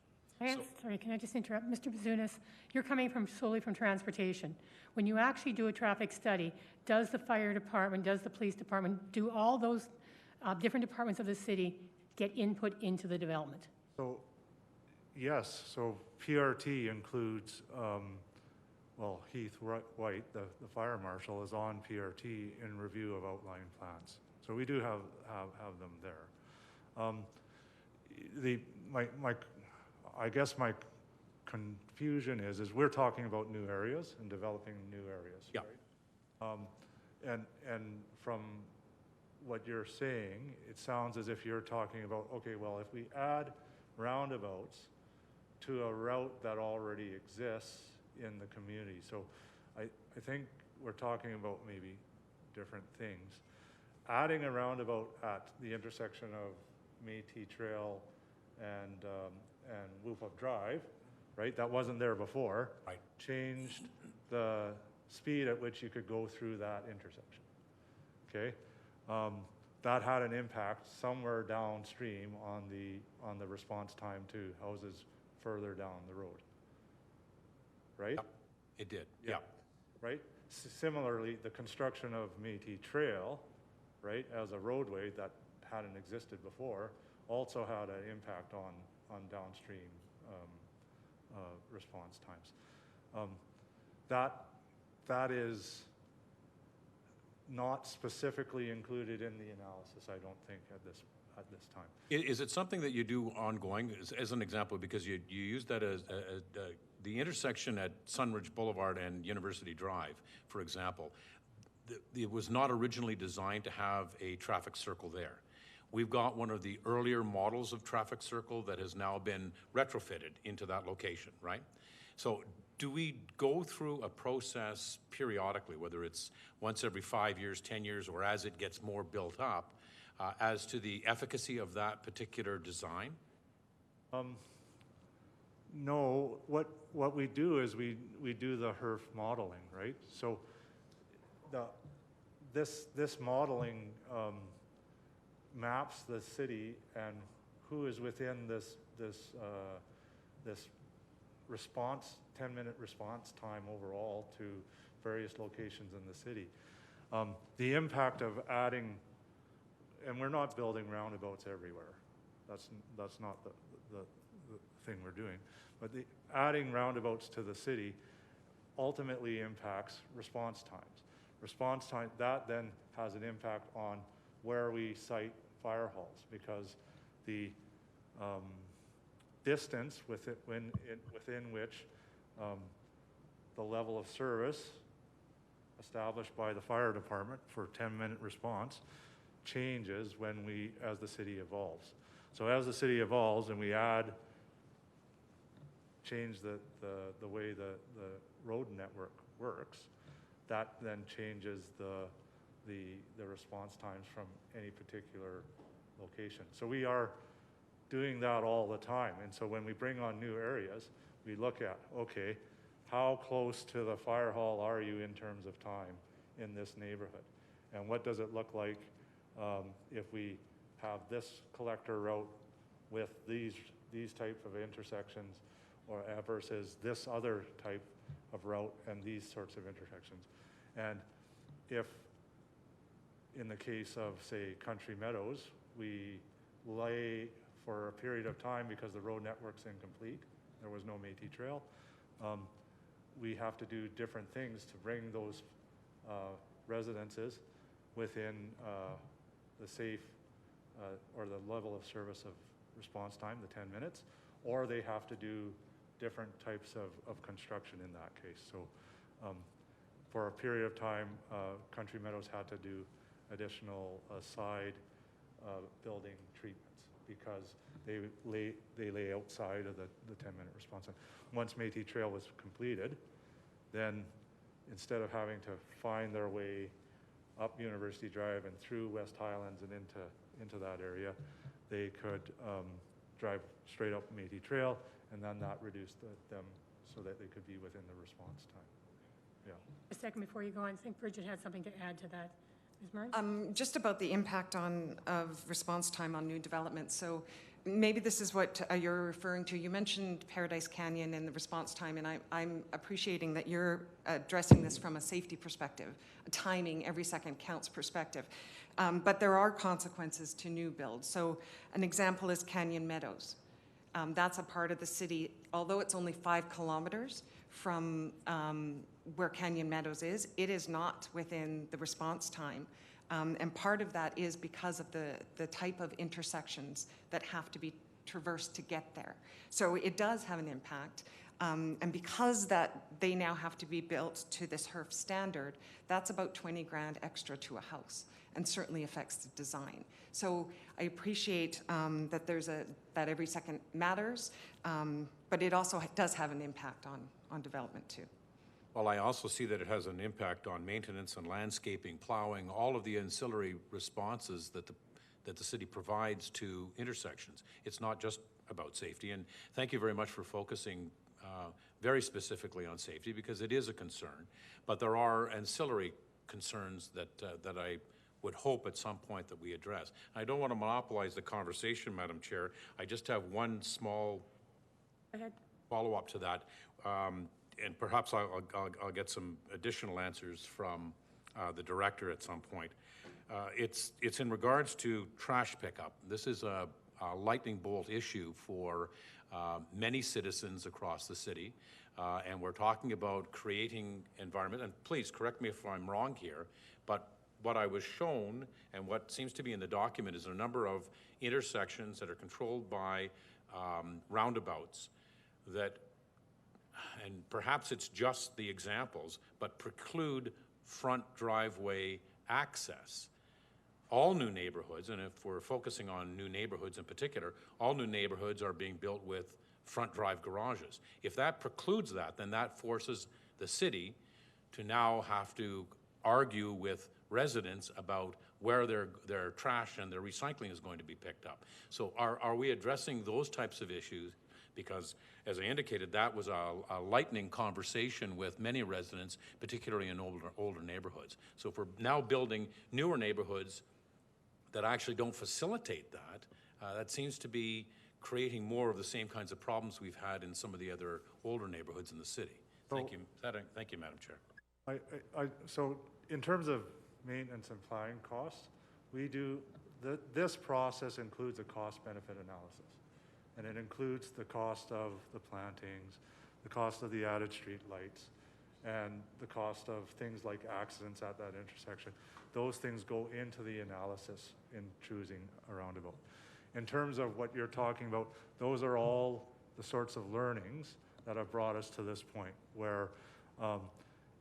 [SPEAKER 3] Sorry, can I just interrupt? Mr. Bazunas, you're coming solely from transportation. When you actually do a traffic study, does the fire department, does the police department, do all those different departments of the city get input into the development?
[SPEAKER 5] So Yes, so PRT includes, well, Heath White, the fire marshal, is on PRT in review of outline plans. So we do have them there. I guess my confusion is we're talking about new areas and developing new areas,
[SPEAKER 2] Yeah.
[SPEAKER 5] right? And from what you're saying, it sounds as if you're talking about, okay, well, if we add roundabouts to a route that already exists in the community. So I think we're talking about maybe different things. Adding a roundabout at the intersection of Métis Trail and Whoop-Up Drive, right? That wasn't there before.
[SPEAKER 2] Right.
[SPEAKER 5] Changed the speed at which you could go through that intersection. Okay? That had an impact somewhere downstream on the response time to houses further down the road. Right?
[SPEAKER 2] Yep, it did, yeah.
[SPEAKER 5] Right? Similarly, the construction of Métis Trail, right, as a roadway that hadn't existed before, also had an impact on downstream response times. That is not specifically included in the analysis, I don't think, at this time.
[SPEAKER 2] Is it something that you do ongoing, as an example, because you use that as the intersection at Sunridge Boulevard and University Drive, for example, it was not originally designed to have a traffic circle there. We've got one of the earlier models of traffic circle that has now been retrofitted into that location, right? So do we go through a process periodically, whether it's once every 5 years, 10 years, or as it gets more built up, as to the efficacy of that particular design?
[SPEAKER 5] No, what we do is we do the HERF modeling, right? So this modeling maps the city and who is within this response, 10-minute response time overall to various locations in the city. The impact of adding, and we're not building roundabouts everywhere. That's not the thing we're doing. But adding roundabouts to the city ultimately impacts response times. Response time, that then has an impact on where we site fire halls, because the distance within which the level of service established by the fire department for 10-minute response changes as the city evolves. So as the city evolves and we change the way the road network works, that then changes the response times from any particular location. So we are doing that all the time. And so when we bring on new areas, we look at, okay, how close to the fire hall are you in terms of time in this neighborhood? And what does it look like if we have this collector route with these type of intersections, or versus this other type of route and these sorts of intersections? And if, in the case of, say, Country Meadows, we lay for a period of time because the road network's incomplete, there was no Métis Trail, we have to do different things to bring those residences within the safe or the level of service of response time, the 10 minutes, or they have to do different types of construction in that case. So for a period of time, Country Meadows had to do additional side building treatments because they lay outside of the 10-minute response time. Once Métis Trail was completed, then instead of having to find their way up University Drive and through West Highlands and into that area, they could drive straight up Métis Trail, and then that reduced them so that they could be within the response time. Yeah.
[SPEAKER 3] A second before you go on, I think Bridget had something to add to that. Ms. Mearns?
[SPEAKER 6] Just about the impact of response time on new development. So maybe this is what you're referring to. You mentioned Paradise Canyon and the response time, and I'm appreciating that you're addressing this from a safety perspective, a timing, every second counts perspective. But there are consequences to new builds. So an example is Canyon Meadows. That's a part of the city, although it's only 5 kilometers from where Canyon Meadows is, it is not within the response time. And part of that is because of the type of intersections that have to be traversed to get there. So it does have an impact. And because that they now have to be built to this HERF standard, that's about 20 grand extra to a house, and certainly affects the design. So I appreciate that that every second matters, but it also does have an impact on development too.
[SPEAKER 2] Well, I also see that it has an impact on maintenance and landscaping, plowing, all of the ancillary responses that the city provides to intersections. It's not just about safety, and thank you very much for focusing very specifically on safety, because it is a concern, but there are ancillary concerns that I would hope at some point that we address. I don't want to monopolize the conversation, Madam Chair. I just have one small follow-up to that, and perhaps I'll get some additional answers from the director at some point. It's in regards to trash pickup. This is a lightning bolt issue for many citizens across the city, and we're talking about creating environment, and please correct me if I'm wrong here, but what I was shown and what seems to be in the document is a number of intersections that are controlled by roundabouts that, and perhaps it's just the examples, but preclude front driveway access. All new neighborhoods, and if we're focusing on new neighborhoods in particular, all new neighborhoods are being built with front drive garages. If that precludes that, then that forces the city to now have to argue with residents about where their trash and their recycling is going to be picked up. So are we addressing those types of issues? Because, as I indicated, that was a lightning conversation with many residents, particularly in older neighborhoods. So if we're now building newer neighborhoods that actually don't facilitate that, that seems to be creating more of the same kinds of problems we've had in some of the other older neighborhoods in the city. Thank you. Thank you, Madam Chair.
[SPEAKER 5] So in terms of maintenance and planning costs, we do, this process includes a cost-benefit analysis. And it includes the cost of the plantings, the cost of the added street lights, and the cost of things like accidents at that intersection. Those things go into the analysis in choosing a roundabout. In terms of what you're talking about, those are all the sorts of learnings that have brought us to this point where,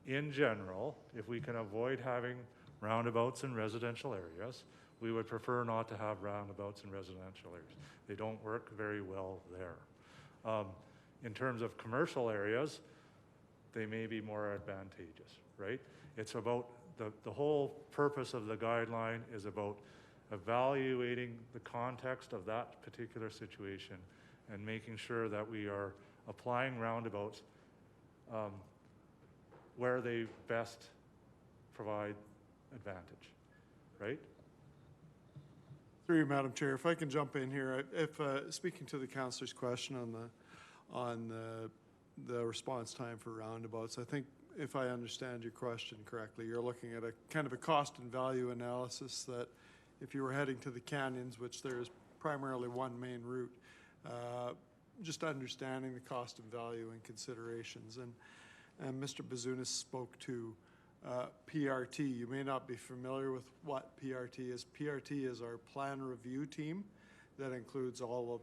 [SPEAKER 5] in general, if we can avoid having roundabouts in residential areas, we would prefer not to have roundabouts in residential areas. They don't work very well there. In terms of commercial areas, they may be more advantageous, right? It's about, the whole purpose of the guideline is about evaluating the context of that particular situation and making sure that we are applying roundabouts where they best provide advantage, right?
[SPEAKER 7] Through you, Madam Chair, if I can jump in here, if speaking to the councillor's question on the response time for roundabouts, I think if I understand your question correctly, you're looking at a kind of a cost and value analysis that if you were heading to the canyons, which there is primarily one main route, just understanding the cost and value and considerations. And Mr. Bazunas spoke to PRT. You may not be familiar with what PRT is. PRT is our plan review team that includes all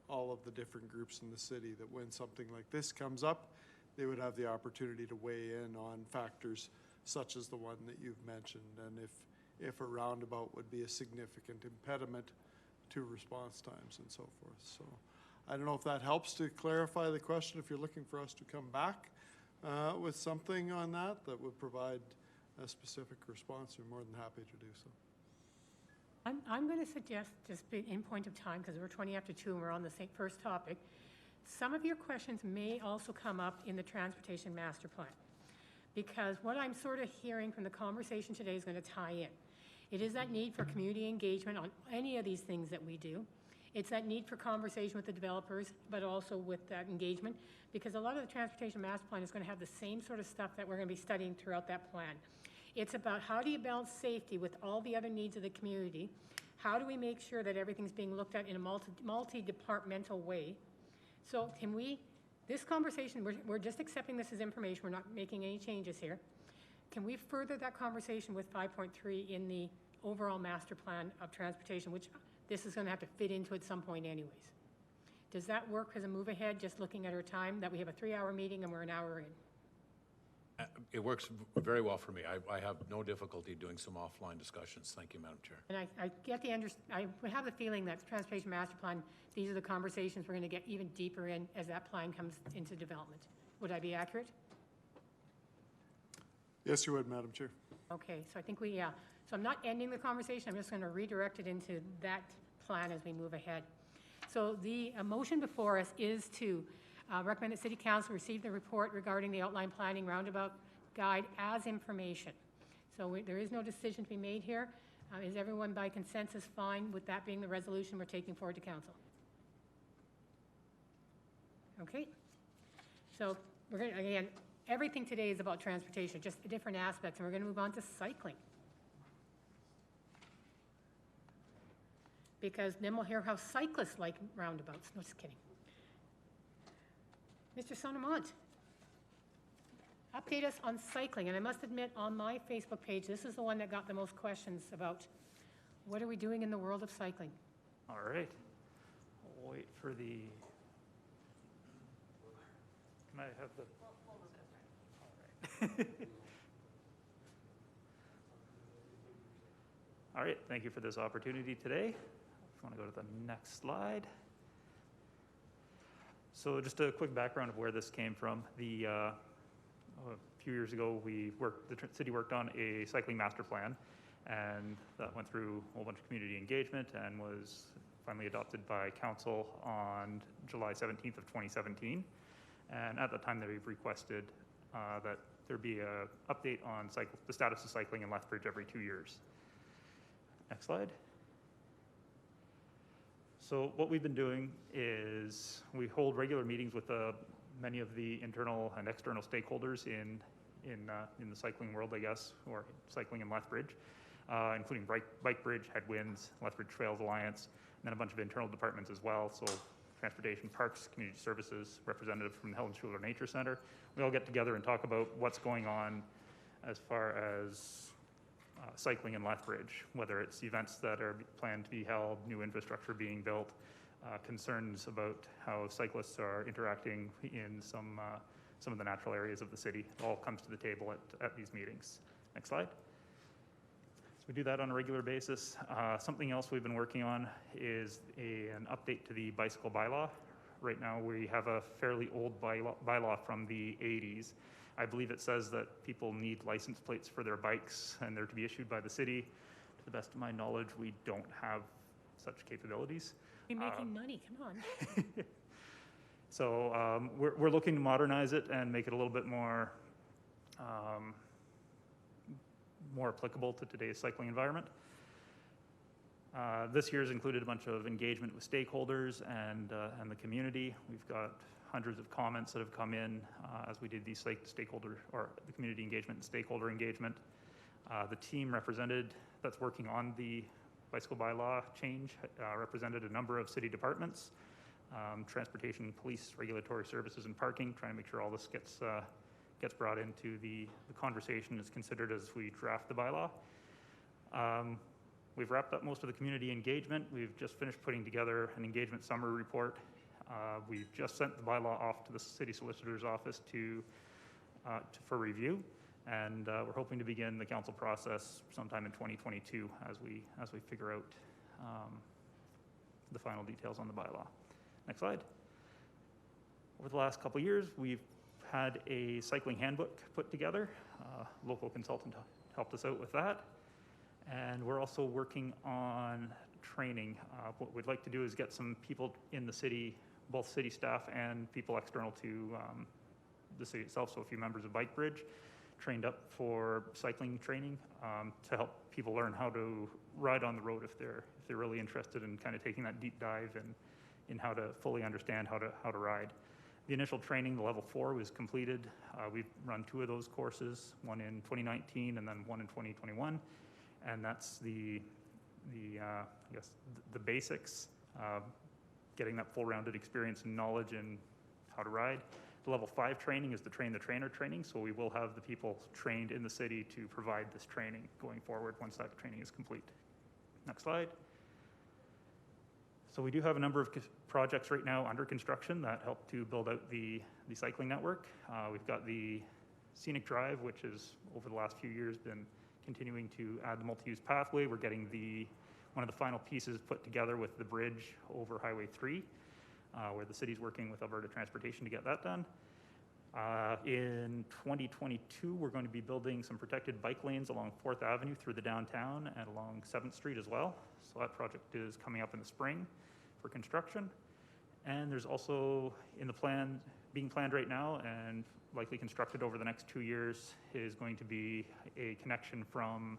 [SPEAKER 7] of the different groups in the city, that when something like this comes up, they would have the opportunity to weigh in on factors such as the one that you've mentioned, and if a roundabout would be a significant impediment to response times and so forth. So I don't know if that helps to clarify the question. If you're looking for us to come back with something on that would provide a specific response, we're more than happy to do so.
[SPEAKER 3] I'm going to suggest, just in point of time, because we're 20 after 2 and we're on the same first topic, some of your questions may also come up in the Transportation Master Plan, because what I'm sort of hearing from the conversation today is going to tie in. It is that need for community engagement on any of these things that we do. It's that need for conversation with the developers, but also with that engagement, because a lot of the Transportation Master Plan is going to have the same sort of stuff that we're going to be studying throughout that plan. It's about how do you balance safety with all the other needs of the community? How do we make sure that everything's being looked at in a multi-departmental way? So can we, this conversation, we're just accepting this as information, we're not making any changes here. Can we further that conversation with 5.3 in the overall master plan of transportation, which this is going to have to fit into at some point anyways? Does that work as a move ahead, just looking at our time, that we have a 3-hour meeting and we're an hour in?
[SPEAKER 2] It works very well for me. I have no difficulty doing some offline discussions. Thank you, Madam Chair.
[SPEAKER 3] And I get the I have the feeling that the transportation master plan, these are the conversations we're going to get even deeper in as that plan comes into development. Would I be accurate?
[SPEAKER 7] Yes, you would, Madam Chair.
[SPEAKER 3] Okay, so I think yeah. So I'm not ending the conversation, I'm just going to redirect it into that plan as we move ahead. So the motion before us is to recommend that City Council receive the report regarding the outline planning roundabout guide as information. So there is no decision to be made here. Is everyone by consensus fine with that being the resolution we're taking forward to Council? Okay. So we're going to, again, everything today is about transportation, just different aspects, and we're going to move on to cycling. Because then we'll hear how cyclists like roundabouts. No, just kidding. Mr. Sonamont, update us on cycling. And I must admit, on my Facebook page, this is the one that got the most questions about what are we doing in the world of cycling?
[SPEAKER 8] All right. I'll wait for the. Can I have the? All right. All right. Thank you for this opportunity today. If you want to go to the next slide. So just a quick background of where this came from. A few years ago, the city worked on a cycling master plan, and that went through a whole bunch of community engagement and was finally adopted by council on July 17th of 2017. And at that time, they requested that there be an update on the status of cycling in Lethbridge every 2 years. Next slide. So what we've been doing is we hold regular meetings with many of the internal and external stakeholders in the cycling world, I guess, or cycling in Lethbridge, including Bike Bridge, Headwinds, Lethbridge Trails Alliance, and then a bunch of internal departments as well. So Transportation, Parks, Community Services, representative from the Helen Schuler Nature Center. We all get together and talk about what's going on as far as cycling in Lethbridge, whether it's events that are planned to be held, new infrastructure being built, concerns about how cyclists are interacting in some of the natural areas of the city. It all comes to the table at these meetings. Next slide. So we do that on a regular basis. Something else we've been working on is an update to the bicycle bylaw. Right now we have a fairly old bylaw from the 80s. I believe it says that people need license plates for their bikes and they're to be issued by the city. To the best of my knowledge, we don't have such capabilities.
[SPEAKER 3] We're making money, come on.
[SPEAKER 8] So we're looking to modernize it and make it a little bit more applicable to today's cycling environment. This year's included a bunch of engagement with stakeholders and the community. We've got hundreds of comments that have come in as we did these stakeholder or the community engagement and stakeholder engagement. The team represented that's working on the bicycle bylaw change represented a number of city departments, transportation, police, regulatory services, and parking, trying to make sure all this gets brought into the conversation is considered as we draft the bylaw. We've wrapped up most of the community engagement. We've just finished putting together an engagement summary report. We've just sent the bylaw off to the city solicitor's office for review, and we're hoping to begin the council process sometime in 2022 as we figure out the final details on the bylaw. Next slide. Over the last couple of years, we've had a cycling handbook put together. Local consultant helped us out with that. And we're also working on training. What we'd like to do is get some people in the city, both city staff and people external to the city itself, so a few members of Bike Bridge, trained up for cycling training to help people learn how to ride on the road if they're really interested in kind of taking that deep dive in how to fully understand how to ride. The initial training, the level 4, was completed. We've run 2 of those courses, one in 2019 and then one in 2021. And that's I guess the basics. getting that full-rounded experience and knowledge in how to ride. The level 5 training is the train the trainer training, so we will have the people trained in the city to provide this training going forward once that training is complete. Next slide. So we do have a number of projects right now under construction that help to build out the cycling network. We've got the Scenic Drive, which has over the last few years been continuing to add the multi-use pathway. We're getting one of the final pieces put together with the bridge over Highway 3, where the city's working with Alberta Transportation to get that done. In 2022, we're going to be building some protected bike lanes along 4th Avenue through the downtown and along 7th Street as well. So that project is coming up in the spring for construction. And there's also in the plan, being planned right now and likely constructed over the next 2 years, is going to be a connection from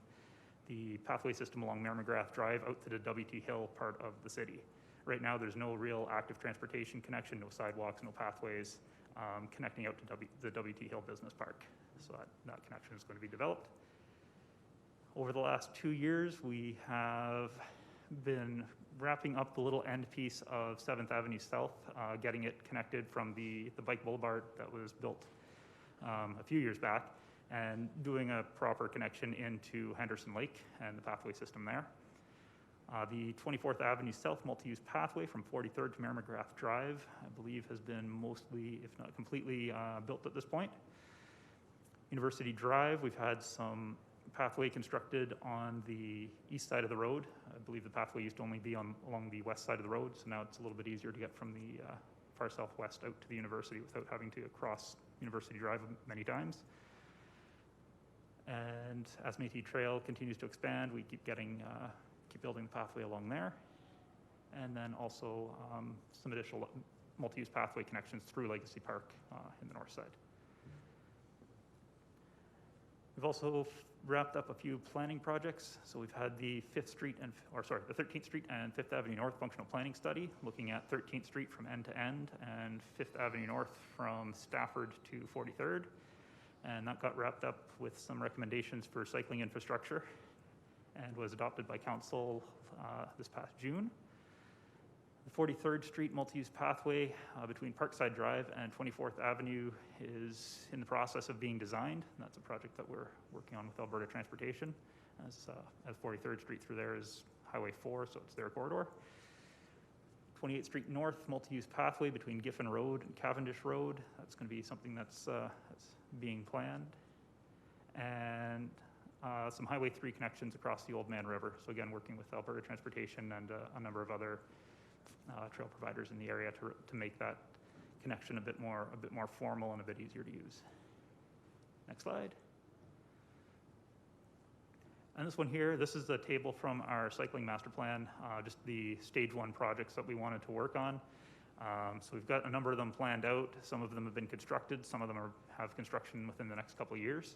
[SPEAKER 8] the pathway system along Mayor McGrath Drive out to the WT Hill part of the city. Right now, there's no real active transportation connection, no sidewalks, no pathways connecting out to the WT Hill Business Park. So that connection is going to be developed. Over the last 2 years, we have been wrapping up the little end piece of 7th Avenue South, getting it connected from the bike boulevard that was built a few years back, and doing a proper connection into Henderson Lake and the pathway system there. The 24th Avenue South multi-use pathway from 43rd to Mayor McGrath Drive, I believe, has been mostly, if not completely, built at this point. University Drive, we've had some pathway constructed on the east side of the road. I believe the pathway used to only be along the west side of the road, so now it's a little bit easier to get from the far southwest out to the university without having to cross University Drive many times. And as Métis Trail continues to expand, we keep building the pathway along there. And then also some additional multi-use pathway connections through Legacy Park in the north side. We've also wrapped up a few planning projects. So we've had the 13th Street and 5th Avenue North functional planning study, looking at 13th Street from end to end and 5th Avenue North from Stafford to 43rd. And that got wrapped up with some recommendations for cycling infrastructure and was adopted by council this past June. The 43rd Street multi-use pathway between Parkside Drive and 24th Avenue is in the process of being designed. That's a project that we're working on with Alberta Transportation, as 43rd Street through there is Highway 4, so it's their corridor. 28th Street North multi-use pathway between Giffen Road and Cavendish Road. That's going to be something that's being planned. And some Highway 3 connections across the Old Man River. So again, working with Alberta Transportation and a number of other trail providers in the area to make that connection a bit more formal and a bit easier to use. Next slide. And this one here, this is a table from our cycling master plan, just the stage 1 projects that we wanted to work on. So we've got a number of them planned out. Some of them have been constructed. Some of them have construction within the next couple of years.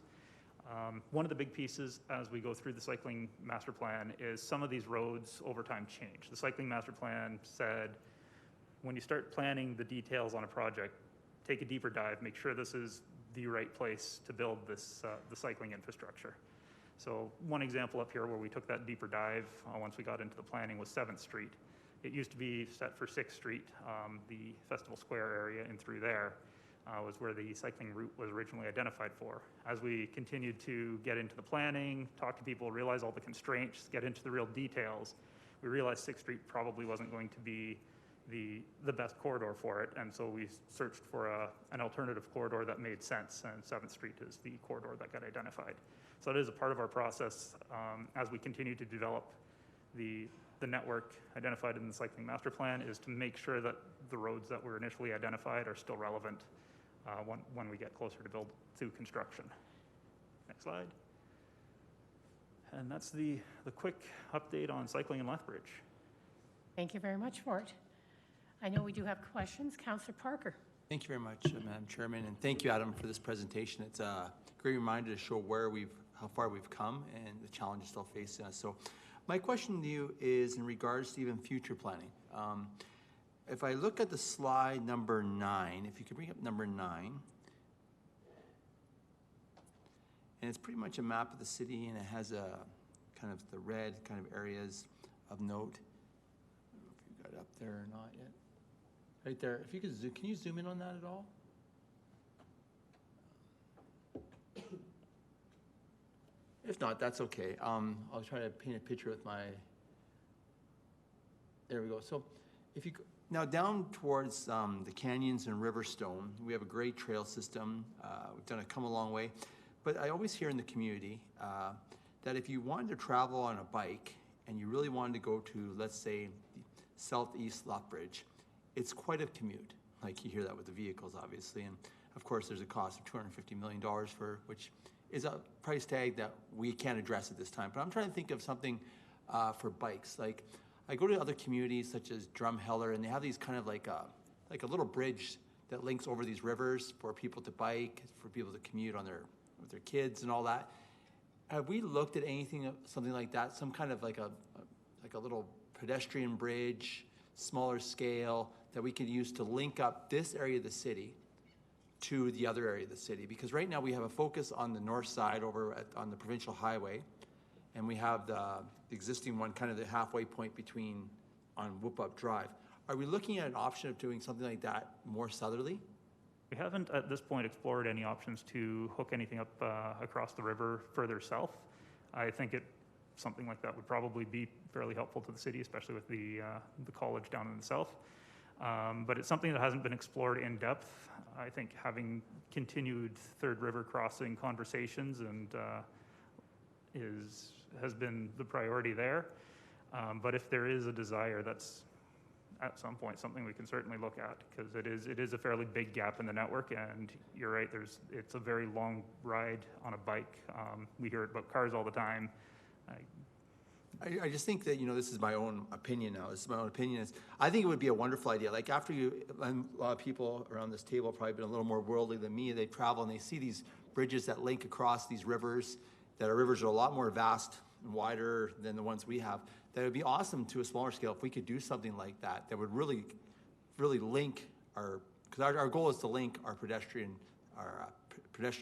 [SPEAKER 8] One of the big pieces as we go through the cycling master plan is some of these roads over time change. The cycling master plan said, when you start planning the details on a project, take a deeper dive, make sure this is the right place to build this the cycling infrastructure. So one example up here where we took that deeper dive once we got into the planning was 7th Street. It used to be set for 6th Street, the Festival Square area and through there. Was where the cycling route was originally identified for. As we continued to get into the planning, talk to people, realize all the constraints, get into the real details, we realized 6th Street probably wasn't going to be the best corridor for it, and so we searched for an alternative corridor that made sense, and 7th Street is the corridor that got identified. So it is a part of our process as we continue to develop the network identified in the cycling master plan, is to make sure that the roads that were initially identified are still relevant when we get closer to construction. Next slide. And that's the quick update on cycling in Lethbridge.
[SPEAKER 3] Thank you very much for it. I know we do have questions. Councillor Parker.
[SPEAKER 4] Thank you very much, Madam Chairman, and thank you, Adam, for this presentation. It's a great reminder to show how far we've come and the challenges still facing us. So my question to you is in regards to even future planning. If I look at the slide number 9, if you could bring up number 9, and it's pretty much a map of the city, and it has a kind of the red kind of areas of note. I don't know if you got it up there or not yet. Right there, if you could, can you zoom in on that at all? If not, that's okay. I'll try to paint a picture with my, there we go. So if you, now down towards the canyons and Riverstone, we have a great trail system. We've done a come a long way. But I always hear in the community that if you wanted to travel on a bike and you really wanted to go to, let's say, southeast Lethbridge, it's quite a commute. Like you hear that with the vehicles, obviously. And of course, there's a cost of $250 million for, which is a price tag that we can't address at this time. But I'm trying to think of something for bikes. Like I go to other communities such as Drumheller, and they have these kind of like a little bridge that links over these rivers for people to bike, for people to commute on with their kids and all that. Have we looked at anything, something like that, some kind of like a little pedestrian bridge, smaller scale, that we could use to link up this area of the city to the other area of the city? Because right now we have a focus on the north side over on the provincial highway, and we have the existing one, kind of the halfway point between on Whoop Up Drive. Are we looking at an option of doing something like that more southerly?
[SPEAKER 8] We haven't at this point explored any options to hook anything up across the river further south. I think something like that would probably be fairly helpful to the city, especially with the college down in the south. But it's something that hasn't been explored in depth. I think having continued Third River crossing conversations and has been the priority there. But if there is a desire, that's at some point something we can certainly look at, because it is a fairly big gap in the network, and you're right, it's a very long ride on a bike. We hear it about cars all the time.
[SPEAKER 4] I just think that, this is my own opinion now. This is my own opinion. I think it would be a wonderful idea. Like after and a lot of people around this table have probably been a little more worldly than me. They travel and they see these bridges that link across these rivers, that are rivers are a lot more vast and wider than the ones we have. That would be awesome to a smaller scale if we could do something like that. That would really, really link because our goal is to link our pedestrian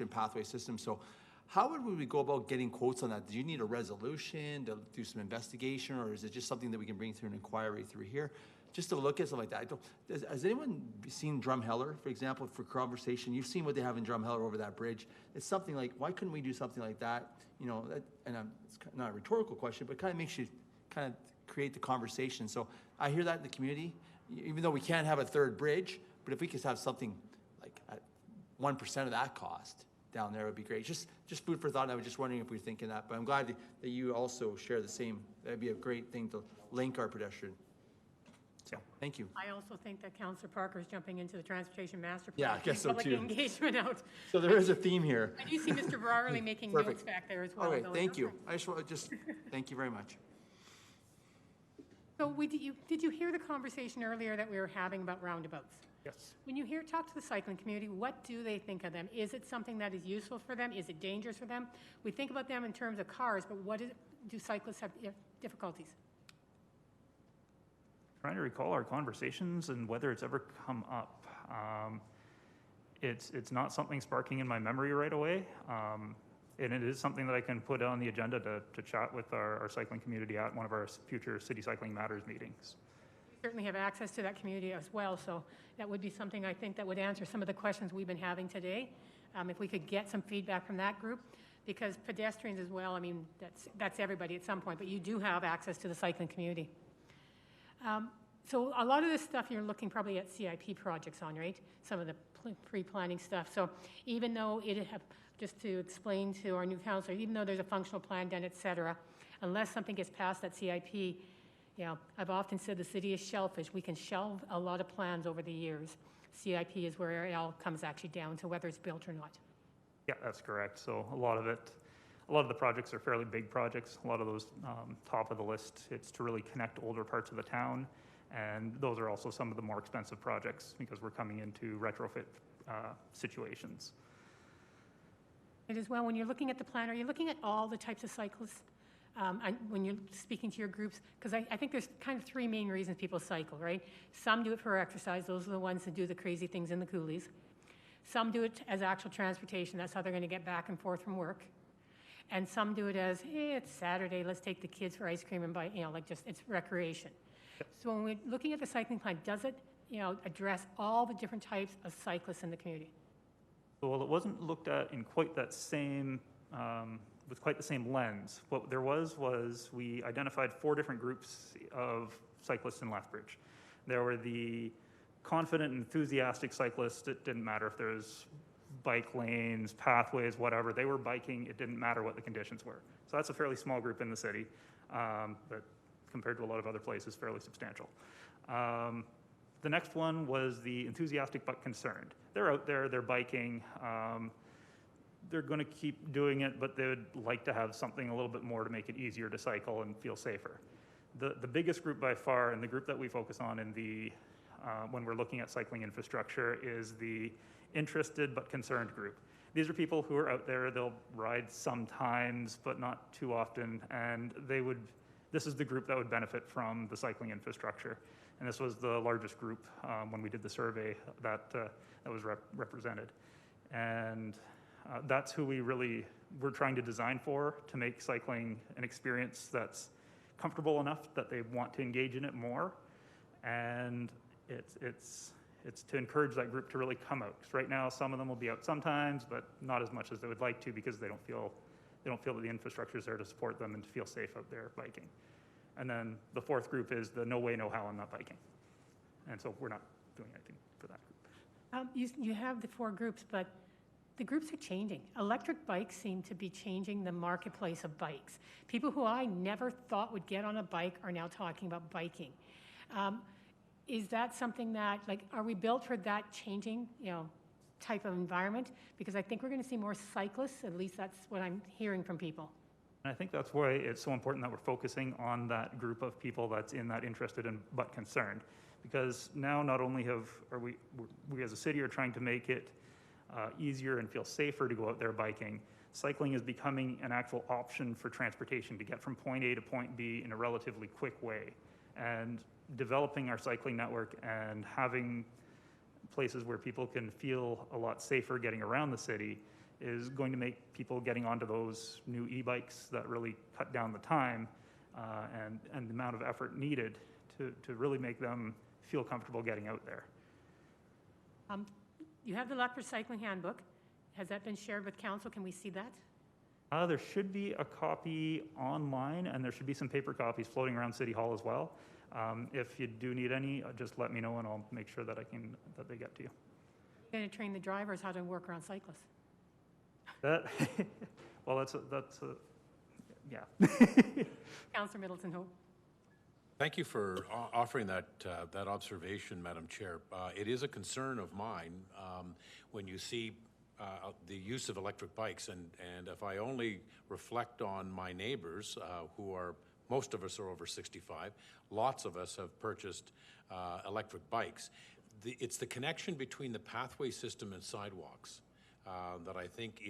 [SPEAKER 4] pathway system. So how would we go about getting quotes on that? Do you need a resolution to do some investigation, or is it just something that we can bring through an inquiry through here? Just to look at something like that. Has anyone seen Drumheller, for example, for conversation? You've seen what they have in Drumheller over that bridge. It's something like, why couldn't we do something like that? It's not a rhetorical question, but it kind of makes you kind of create the conversation. So I hear that in the community, even though we can't have a third bridge, but if we could have something like at 1% of that cost down there would be great. Just food for thought. I was just wondering if we were thinking that, but I'm glad that you also share the same. That'd be a great thing to link our pedestrian. So, thank you.
[SPEAKER 3] I also think that Councillor Parker is jumping into the Transportation Master Plan.
[SPEAKER 4] Yeah, I guess so
[SPEAKER 3] Public
[SPEAKER 4] too.
[SPEAKER 3] engagement out.
[SPEAKER 4] So there is a theme here.
[SPEAKER 3] I do see Mr. Brierley making
[SPEAKER 4] Perfect.
[SPEAKER 3] notes back there as well.
[SPEAKER 4] All right,
[SPEAKER 3] Those
[SPEAKER 4] thank
[SPEAKER 3] are-
[SPEAKER 4] you. I just thank you very much.
[SPEAKER 3] So did you hear the conversation earlier that we were having about roundabouts?
[SPEAKER 8] Yes.
[SPEAKER 3] When you talk to the cycling community, what do they think of them? Is it something that is useful for them? Is it dangerous for them? We think about them in terms of cars, but do cyclists have difficulties?
[SPEAKER 8] Trying to recall our conversations and whether it's ever come up. It's not something sparking in my memory right away. And it is something that I can put on the agenda to chat with our cycling community at one of our future City Cycling Matters meetings.
[SPEAKER 3] Certainly have access to that community as well, so that would be something I think that would answer some of the questions we've been having today. If we could get some feedback from that group, because pedestrians as well, I mean, that's everybody at some point, but you do have access to the cycling community. So a lot of this stuff you're looking probably at CIP projects on, right? Some of the pre-planning stuff. So even though just to explain to our new councillor, even though there's a functional plan done, et cetera, unless something gets past that CIP, I've often said the city is shellfish. We can shelve a lot of plans over the years. CIP is where it all comes actually down to whether it's built or not.
[SPEAKER 8] Yeah, that's correct. So a lot of the projects are fairly big projects. A lot of those top of the list, it's to really connect older parts of the town. And those are also some of the more expensive projects because we're coming into retrofit situations.
[SPEAKER 3] And as well, when you're looking at the plan, are you looking at all the types of cyclists? When you're speaking to your groups, because I think there's kind of three main reasons people cycle, right? Some do it for exercise. Those are the ones that do the crazy things in the coolies. Some do it as actual transportation. That's how they're going to get back and forth from work. And some do it as, hey, it's Saturday, let's take the kids for ice cream and buy, it's recreation. So when we're looking at the cycling plan, does it address all the different types of cyclists in the community?
[SPEAKER 8] Well, it wasn't looked at in quite that same, with quite the same lens. What there was we identified 4 different groups of cyclists in Lethbridge. There were the confident, enthusiastic cyclists. It didn't matter if there was bike lanes, pathways, whatever. They were biking. It didn't matter what the conditions were. So that's a fairly small group in the city, but compared to a lot of other places, fairly substantial. The next one was the enthusiastic but concerned. They're out there, they're biking, they're going to keep doing it, but they would like to have something a little bit more to make it easier to cycle and feel safer. The biggest group by far, and the group that we focus on in the when we're looking at cycling infrastructure, is the interested but concerned group. These are people who are out there, they'll ride sometimes, but not too often, and this is the group that would benefit from the cycling infrastructure. And this was the largest group when we did the survey that was represented. And that's who we're trying to design for, to make cycling an experience that's comfortable enough that they want to engage in it more. And it's to encourage that group to really come out. Because right now, some of them will be out sometimes, but not as much as they would like to, because they don't feel that the infrastructure is there to support them and to feel safe out there biking. And then the 4th group is the no way, no how, I'm not biking. And so we're not doing anything for that group.
[SPEAKER 3] You have the 4 groups, but the groups are changing. Electric bikes seem to be changing the marketplace of bikes. People who I never thought would get on a bike are now talking about biking. Is that something that, are we built for that changing, type of environment? Because I think we're going to see more cyclists, at least that's what I'm hearing from people.
[SPEAKER 8] And I think that's why it's so important that we're focusing on that group of people that's in that interested and but concerned. Because now not only are we as a city are trying to make it easier and feel safer to go out there biking, cycling is becoming an actual option for transportation to get from point A to point B in a relatively quick way. And developing our cycling network and having places where people can feel a lot safer getting around the city is going to make people getting onto those new e-bikes that really cut down the time and the amount of effort needed to really make them feel comfortable getting out there.
[SPEAKER 3] You have the Lethbridge Cycling Handbook. Has that been shared with council? Can we see that?
[SPEAKER 8] There should be a copy online, and there should be some paper copies floating around City Hall as well. If you do need any, just let me know, and I'll make sure that they get to you.
[SPEAKER 3] You're going to train the drivers how to work around cyclists.
[SPEAKER 8] Well, that's yeah.
[SPEAKER 3] Councillor Middleton, who?
[SPEAKER 2] Thank you for offering that observation, Madam Chair. It is a concern of mine when you see the use of electric bikes, and if I only reflect on my neighbors, most of us are over 65, lots of us have purchased electric bikes. It's the connection between the pathway system and sidewalks that I think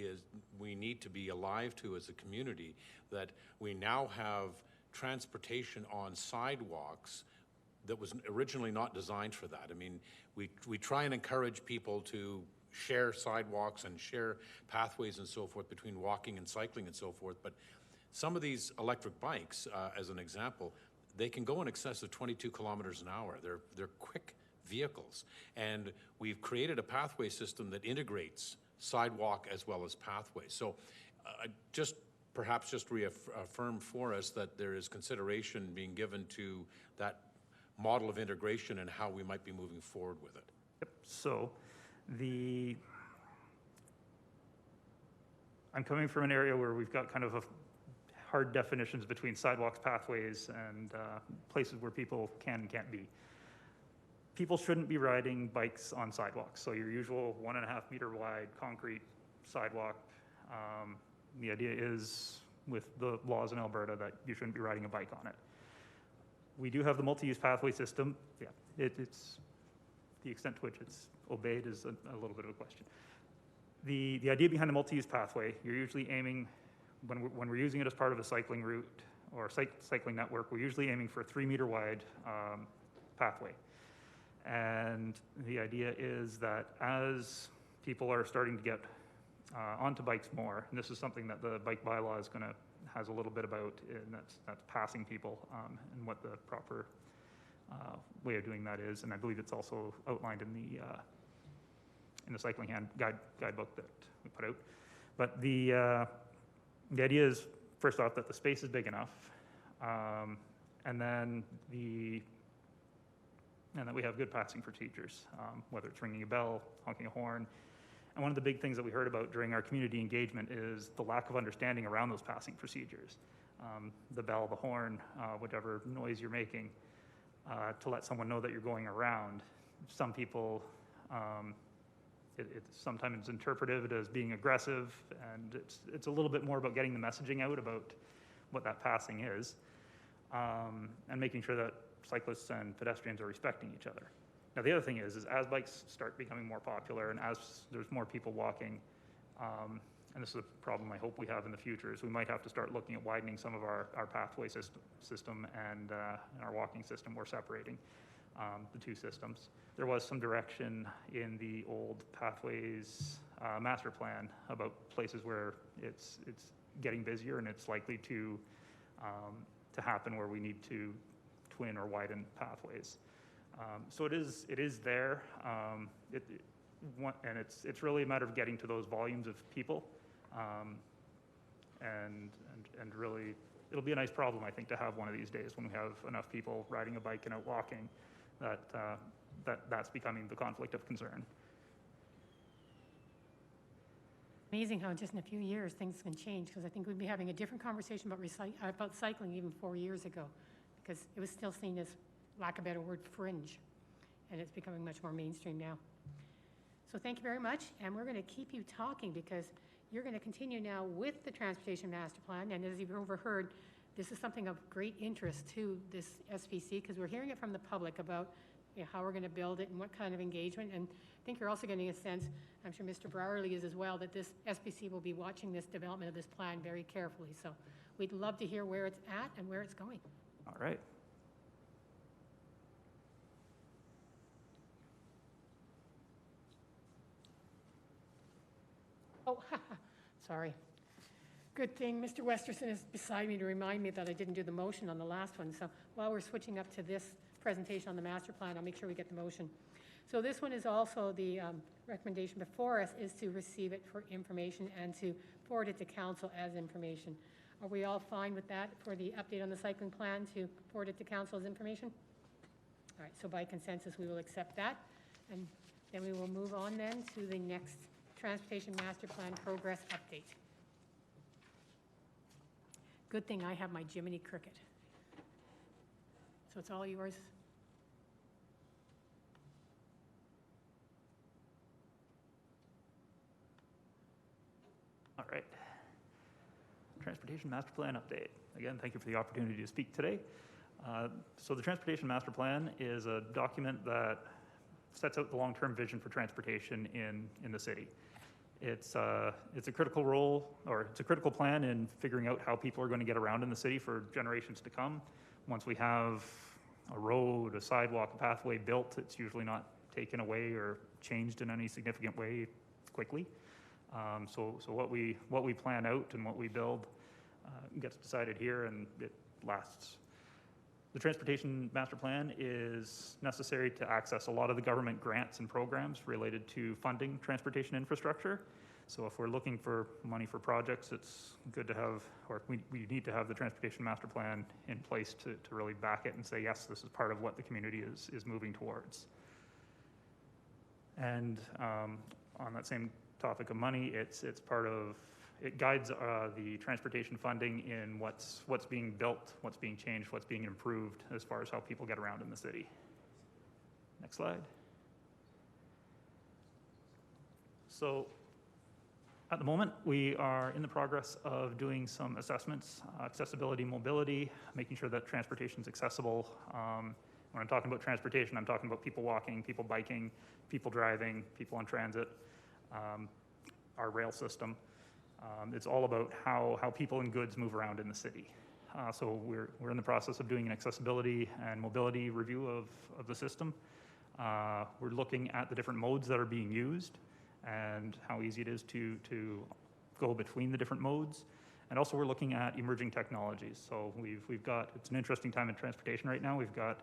[SPEAKER 2] we need to be alive to as a community, that we now have transportation on sidewalks that was originally not designed for that. I mean, we try and encourage people to share sidewalks and share pathways and so forth between walking and cycling and so forth, but some of these electric bikes, as an example, they can go in excess of 22 kilometers an hour. They're quick vehicles, and we've created a pathway system that integrates sidewalk as well as pathway. So perhaps just reaffirm for us that there is consideration being given to that model of integration and how we might be moving forward with it.
[SPEAKER 8] Yep. So I'm coming from an area where we've got kind of hard definitions between sidewalks, pathways, and places where people can and can't be. People shouldn't be riding bikes on sidewalks. So your usual 1.5 meter wide concrete sidewalk. The idea is, with the laws in Alberta, that you shouldn't be riding a bike on it. We do have the multi-use pathway system. Yeah, it's the extent to which it's obeyed is a little bit of a question. The idea behind the multi-use pathway, you're usually aiming, when we're using it as part of a cycling route or cycling network, we're usually aiming for a 3 meter wide pathway. And the idea is that as people are starting to get onto bikes more, and this is something that the bike bylaw has a little bit about, and that's passing people and what the proper way of doing that is, and I believe it's also outlined in the cycling guidebook that we put out. But the idea is, first off, that the space is big enough, and then that we have good passing procedures, whether it's ringing a bell, honking a horn. And one of the big things that we heard about during our community engagement is the lack of understanding around those passing procedures. The bell, the horn, whatever noise you're making, to let someone know that you're going around. Some people, it's sometimes interpreted as being aggressive, and it's a little bit more about getting the messaging out about what that passing is, and making sure that cyclists and pedestrians are respecting each other. Now, the other thing is as bikes start becoming more popular and as there's more people walking, and this is a problem I hope we have in the future, is we might have to start looking at widening some of our pathway system and our walking system. We're separating the two systems. There was some direction in the old pathways master plan about places where it's getting busier and it's likely to happen where we need to twin or widen pathways. So it is there, and it's really a matter of getting to those volumes of people, and really, it'll be a nice problem, I think, to have one of these days when we have enough people riding a bike and out walking, that's becoming the conflict of concern.
[SPEAKER 3] Amazing how just in a few years things can change, because I think we'd be having a different conversation about cycling even 4 years ago, because it was still seen as, lack of a better word, fringe, and it's becoming much more mainstream now. So thank you very much, and we're going to keep you talking because you're going to continue now with the Transportation Master Plan, and as you've overheard, this is something of great interest to this SPC because we're hearing it from the public about how we're going to build it and what kind of engagement, and I think you're also getting a sense, I'm sure Mr. Browerly is as well, that this SPC will be watching this development of this plan very carefully. So we'd love to hear where it's at and where it's going.
[SPEAKER 8] All right.
[SPEAKER 3] Oh, sorry. Good thing Mr. Westerson is beside me to remind me that I didn't do the motion on the last one. So while we're switching up to this presentation on the master plan, I'll make sure we get the motion. So this one is also the recommendation before us is to receive it for information and to forward it to council as information. Are we all fine with that for the update on the cycling plan to forward it to council as information? All right, so by consensus, we will accept that. And then we will move on then to the next Transportation Master Plan progress update. Good thing I have my Jiminy Cricket. So it's all yours.
[SPEAKER 8] All right. Transportation Master Plan update. Again, thank you for the opportunity to speak today. So the Transportation Master Plan is a document that sets out the long-term vision for transportation in the city. It's a critical role, or it's a critical plan in figuring out how people are going to get around in the city for generations to come. Once we have a road, a sidewalk, a pathway built, it's usually not taken away or changed in any significant way quickly. So what we plan out and what we build gets decided here, and it lasts. The Transportation Master Plan is necessary to access a lot of the government grants and programs related to funding transportation infrastructure. So if we're looking for money for projects, it's good to have, or we need to have the Transportation Master Plan in place to really back it and say, yes, this is part of what the community is moving towards. And on that same topic of money, it's part of, it guides the transportation funding in what's being built, what's being changed, what's being improved as far as how people get around in the city. Next slide. So at the moment, we are in the progress of doing some assessments, accessibility, mobility, making sure that transportation is accessible. When I'm talking about transportation, I'm talking about people walking, people biking, people driving, people on transit, our rail system. It's all about how people and goods move around in the city. So we're in the process of doing an accessibility and mobility review of the system. We're looking at the different modes that are being used and how easy it is to go between the different modes. And also we're looking at emerging technologies. So we've got, it's an interesting time in transportation right now. We've got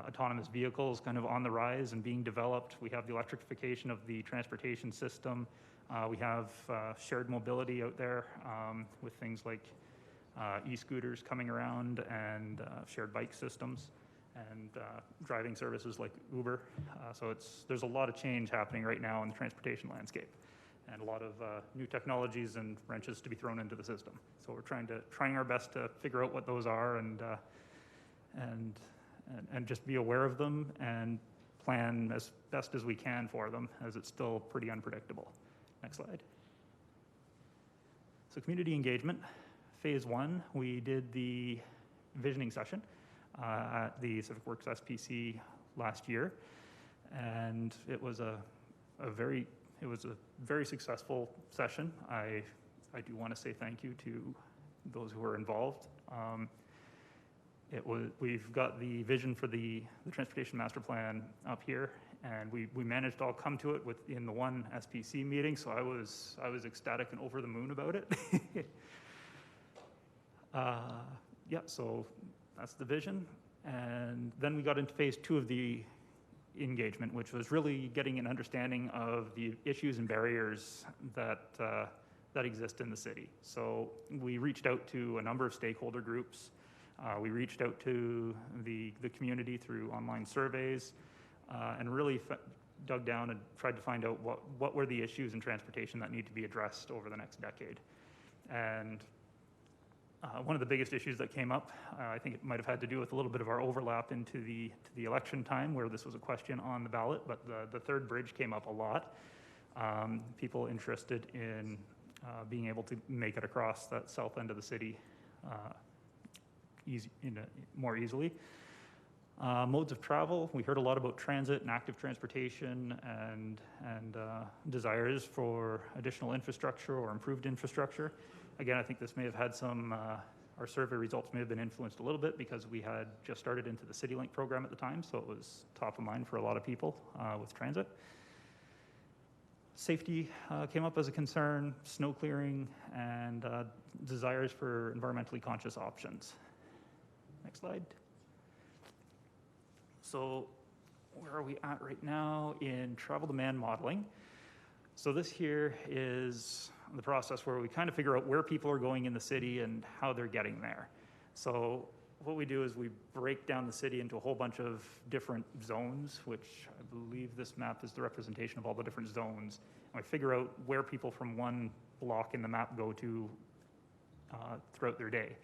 [SPEAKER 8] autonomous vehicles kind of on the rise and being developed. We have the electrification of the transportation system. We have shared mobility out there with things like e-scooters coming around and shared bike systems and driving services like Uber. So there's a lot of change happening right now in the transportation landscape, and a lot of new technologies and wrenches to be thrown into the system. So we're trying our best to figure out what those are and just be aware of them and plan as best as we can for them, as it's still pretty unpredictable. Next slide. So community engagement, phase 1, we did the visioning session at the Civic Works SPC last year, and it was a very successful session. I do want to say thank you to those who were involved. We've got the vision for the transportation master plan up here, and we managed to all come to it within the one SPC meeting, so I was ecstatic and over the moon about it. Yeah, so that's the vision. And then we got into phase 2 of the engagement, which was really getting an understanding of the issues and barriers that exist in the city. So we reached out to a number of stakeholder groups. We reached out to the community through online surveys and really dug down and tried to find out what were the issues in transportation that need to be addressed over the next decade. And one of the biggest issues that came up, I think it might have had to do with a little bit of our overlap into the election time where this was a question on the ballot, but the third bridge came up a lot. People interested in being able to make it across that south end of the city more easily. Modes of travel, we heard a lot about transit and active transportation and desires for additional infrastructure or improved infrastructure. Again, I think this may have had our survey results may have been influenced a little bit because we had just started into the CityLink program at the time, so it was top of mind for a lot of people with transit. Safety came up as a concern, snow clearing, and desires for environmentally conscious options. Next slide. So where are we at right now in travel demand modeling? So this here is the process where we kind of figure out where people are going in the city and how they're getting there. So what we do is we break down the city into a whole bunch of different zones, which I believe this map is the representation of all the different zones. And we figure out where people from one block in the map go to throughout their day.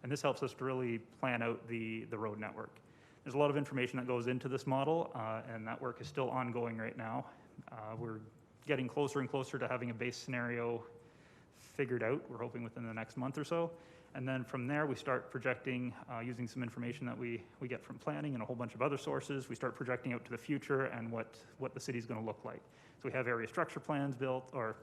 [SPEAKER 8] And this helps us to really plan out the road network. There's a lot of information that goes into this model, and that work is still ongoing right now. We're getting closer and closer to having a base scenario figured out. We're hoping within the next month or so. And then from there, we start projecting using some information that we get from planning and a whole bunch of other sources. We start projecting out to the future and what the city's going to look like. So we have area structure plans built or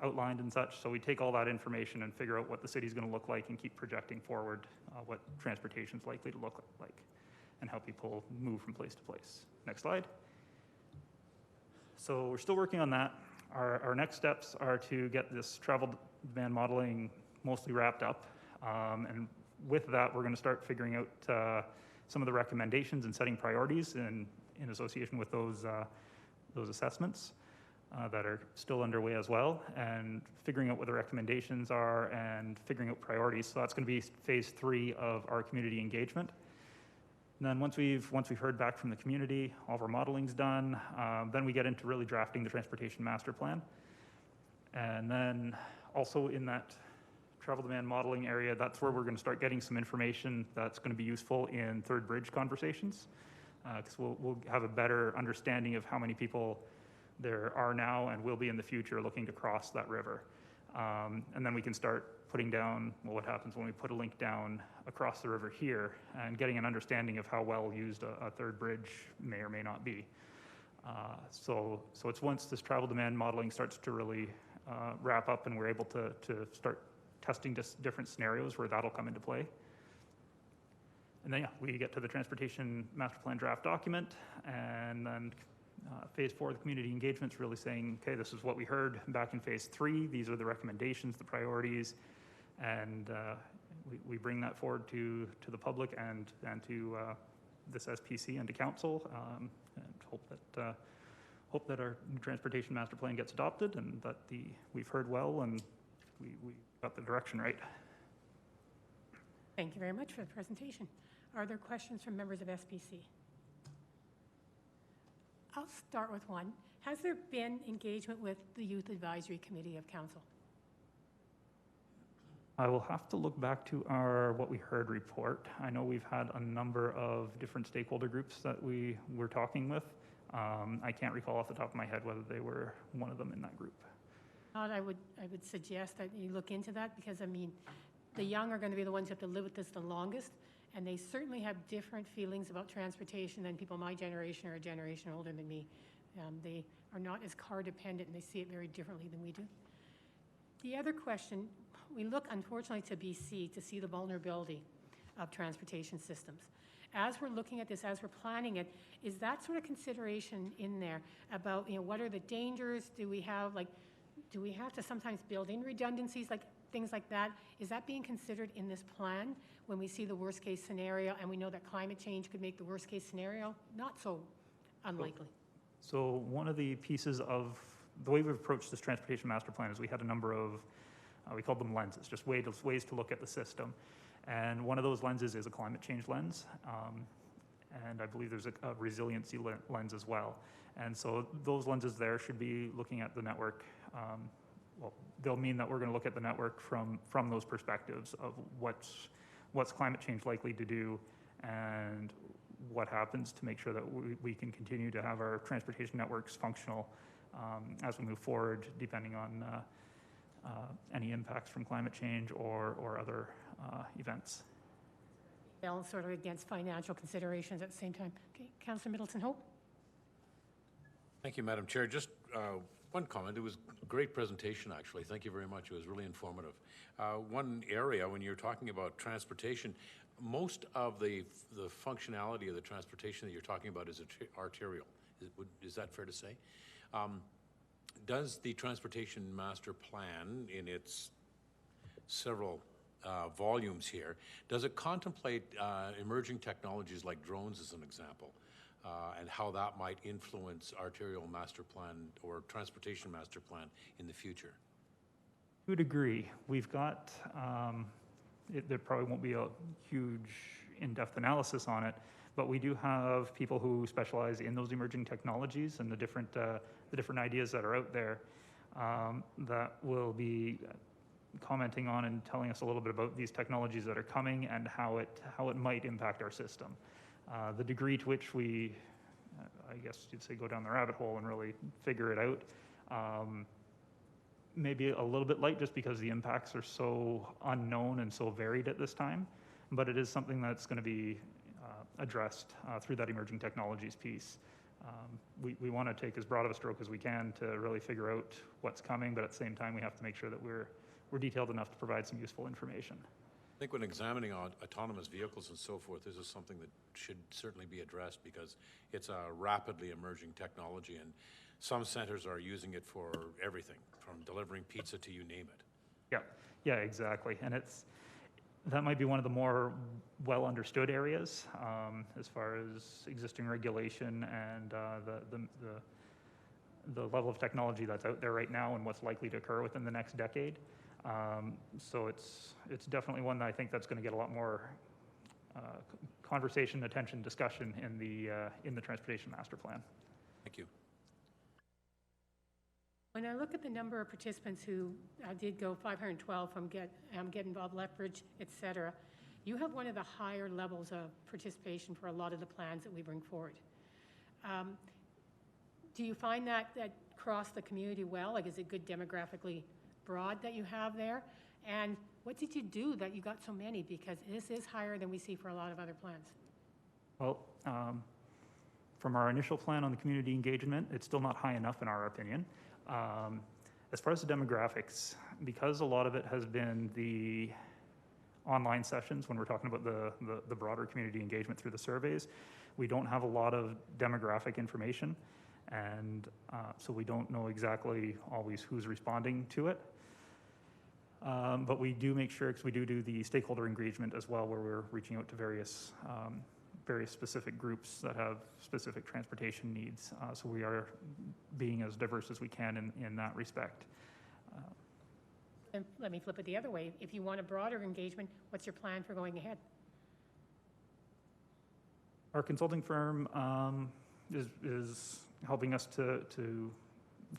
[SPEAKER 8] outlined and such. So we take all that information and figure out what the city's going to look like and keep projecting forward what transportation's likely to look like and how people move from place to place. Next slide. So we're still working on that. Our next steps are to get this travel demand modeling mostly wrapped up. And with that, we're going to start figuring out some of the recommendations and setting priorities in association with those assessments that are still underway as well, and figuring out what the recommendations are and figuring out priorities. So that's going to be phase 3 of our community engagement. And then once we've heard back from the community, all of our modeling's done, then we get into really drafting the transportation master plan. And then also in that travel demand modeling area, that's where we're going to start getting some information that's going to be useful in third bridge conversations, because we'll have a better understanding of how many people there are now and will be in the future looking to cross that river. And then we can start putting down what happens when we put a link down across the river here and getting an understanding of how well used a third bridge may or may not be. So it's once this travel demand modeling starts to really wrap up and we're able to start testing different scenarios where that'll come into play. And then, yeah, we get to the transportation master plan draft document, and then phase 4 of the community engagement is really saying, okay, this is what we heard back in phase 3. These are the recommendations, the priorities, and we bring that forward to the public and to this SPC and to council, and hope that our new transportation master plan gets adopted and that we've heard well and we got the direction right.
[SPEAKER 3] Thank you very much for the presentation. Are there questions from members of SPC? I'll start with one. Has there been engagement with the Youth Advisory Committee of Council?
[SPEAKER 8] I will have to look back to our What We Heard report. I know we've had a number of different stakeholder groups that we were talking with. I can't recall off the top of my head whether they were one of them in that group.
[SPEAKER 3] I would suggest that you look into that because, I mean, the young are going to be the ones who have to live with this the longest, and they certainly have different feelings about transportation than people my generation or a generation older than me. They are not as car dependent and they see it very differently than we do. The other question, we look unfortunately to BC to see the vulnerability of transportation systems. As we're looking at this, as we're planning it, is that sort of consideration in there about, what are the dangers? Do we have to sometimes build in redundancies, like things like that? Is that being considered in this plan when we see the worst case scenario and we know that climate change could make the worst case scenario not so unlikely?
[SPEAKER 8] So one of the pieces of the way we've approached this transportation master plan is we had a number of, we called them lenses, just ways to look at the system. And one of those lenses is a climate change lens. And I believe there's a resiliency lens as well. And so those lenses there should be looking at the network. Well, they'll mean that we're going to look at the network from those perspectives of what's climate change likely to do and what happens to make sure that we can continue to have our transportation networks functional as we move forward, depending on any impacts from climate change or other events.
[SPEAKER 3] Balance sort of against financial considerations at the same time. Okay, Councillor Middleton Hope.
[SPEAKER 2] Thank you, Madam Chair. Just one comment. It was a great presentation, actually. Thank you very much. It was really informative. One area, when you're talking about transportation, most of the functionality of the transportation that you're talking about is arterial. Is that fair to say? Does the Transportation Master Plan, in its several volumes here, does it contemplate emerging technologies like drones as an example, and how that might influence arterial master plan or transportation master plan in the future?
[SPEAKER 8] To a degree. We've got, there probably won't be a huge in-depth analysis on it, but we do have people who specialize in those emerging technologies and the different ideas that are out there that will be commenting on and telling us a little bit about these technologies that are coming and how it might impact our system. The degree to which we, I guess you'd say, go down the rabbit hole and really figure it out, maybe a little bit light just because the impacts are so unknown and so varied at this time, but it is something that's going to be addressed through that emerging technologies piece. We want to take as broad of a stroke as we can to really figure out what's coming, but at the same time we have to make sure that we're detailed enough to provide some useful information.
[SPEAKER 2] I think when examining autonomous vehicles and so forth, this is something that should certainly be addressed because it's a rapidly emerging technology and some centers are using it for everything, from delivering pizza to you name it.
[SPEAKER 8] Yeah, exactly. And that might be one of the more well understood areas as far as existing regulation and the level of technology that's out there right now and what's likely to occur within the next decade. So it's definitely one that I think that's going to get a lot more conversation, attention, discussion in the Transportation Master Plan.
[SPEAKER 2] Thank you.
[SPEAKER 3] When I look at the number of participants who did go 512 from Get Involved, Lethbridge, et cetera, you have one of the higher levels of participation for a lot of the plans that we bring forward. Do you find that cross the community well? Like, is it good demographically broad that you have there? And what did you do that you got so many? Because this is higher than we see for a lot of other plans.
[SPEAKER 8] Well, from our initial plan on the community engagement, it's still not high enough in our opinion. As far as the demographics, because a lot of it has been the online sessions when we're talking about the broader community engagement through the surveys, we don't have a lot of demographic information, and so we don't know exactly always who's responding to it. But we do make sure, because we do the stakeholder engagement as well, where we're reaching out to various specific groups that have specific transportation needs. So we are being as diverse as we can in that respect.
[SPEAKER 3] And let me flip it the other way. If you want a broader engagement, what's your plan for going ahead?
[SPEAKER 8] Our consulting firm is helping us to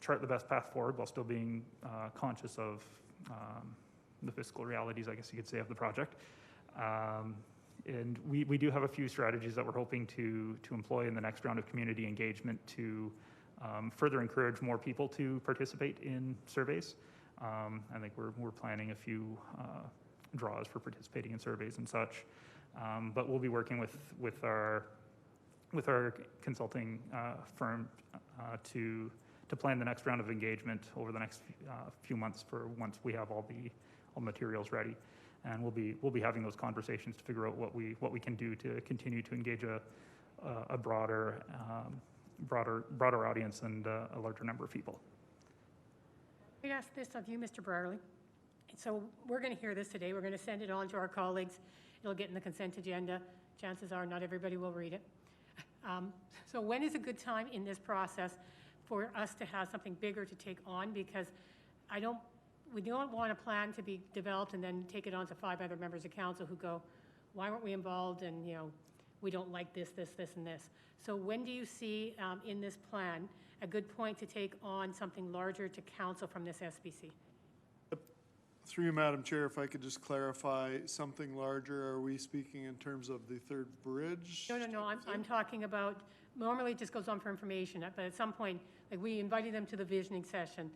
[SPEAKER 8] chart the best path forward while still being conscious of the fiscal realities, I guess you could say, of the project. And we do have a few strategies that we're hoping to employ in the next round of community engagement to further encourage more people to participate in surveys. I think we're planning a few draws for participating in surveys and such. But we'll be working with our consulting firm to plan the next round of engagement over the next few months for once we have all the materials ready. And we'll be having those conversations to figure out what we can do to continue to engage a broader audience and a larger number of people.
[SPEAKER 3] I'd ask this of you, Mr. Brierley. So we're going to hear this today. We're going to send it on to our colleagues. It'll get in the consent agenda. Chances are not everybody will read it. So when is a good time in this process for us to have something bigger to take on? Because we don't want a plan to be developed and then take it on to 5 other members of council who go, why weren't we involved? And, we don't like this, and this. So when do you see in this plan a good point to take on something larger to council from this SBC?
[SPEAKER 7] Through you, Madam Chair, if I could just clarify, something larger, are we speaking in terms of the third bridge?
[SPEAKER 3] No, I'm talking about, normally it just goes on for information, but at some point, like we invited them to the visioning session.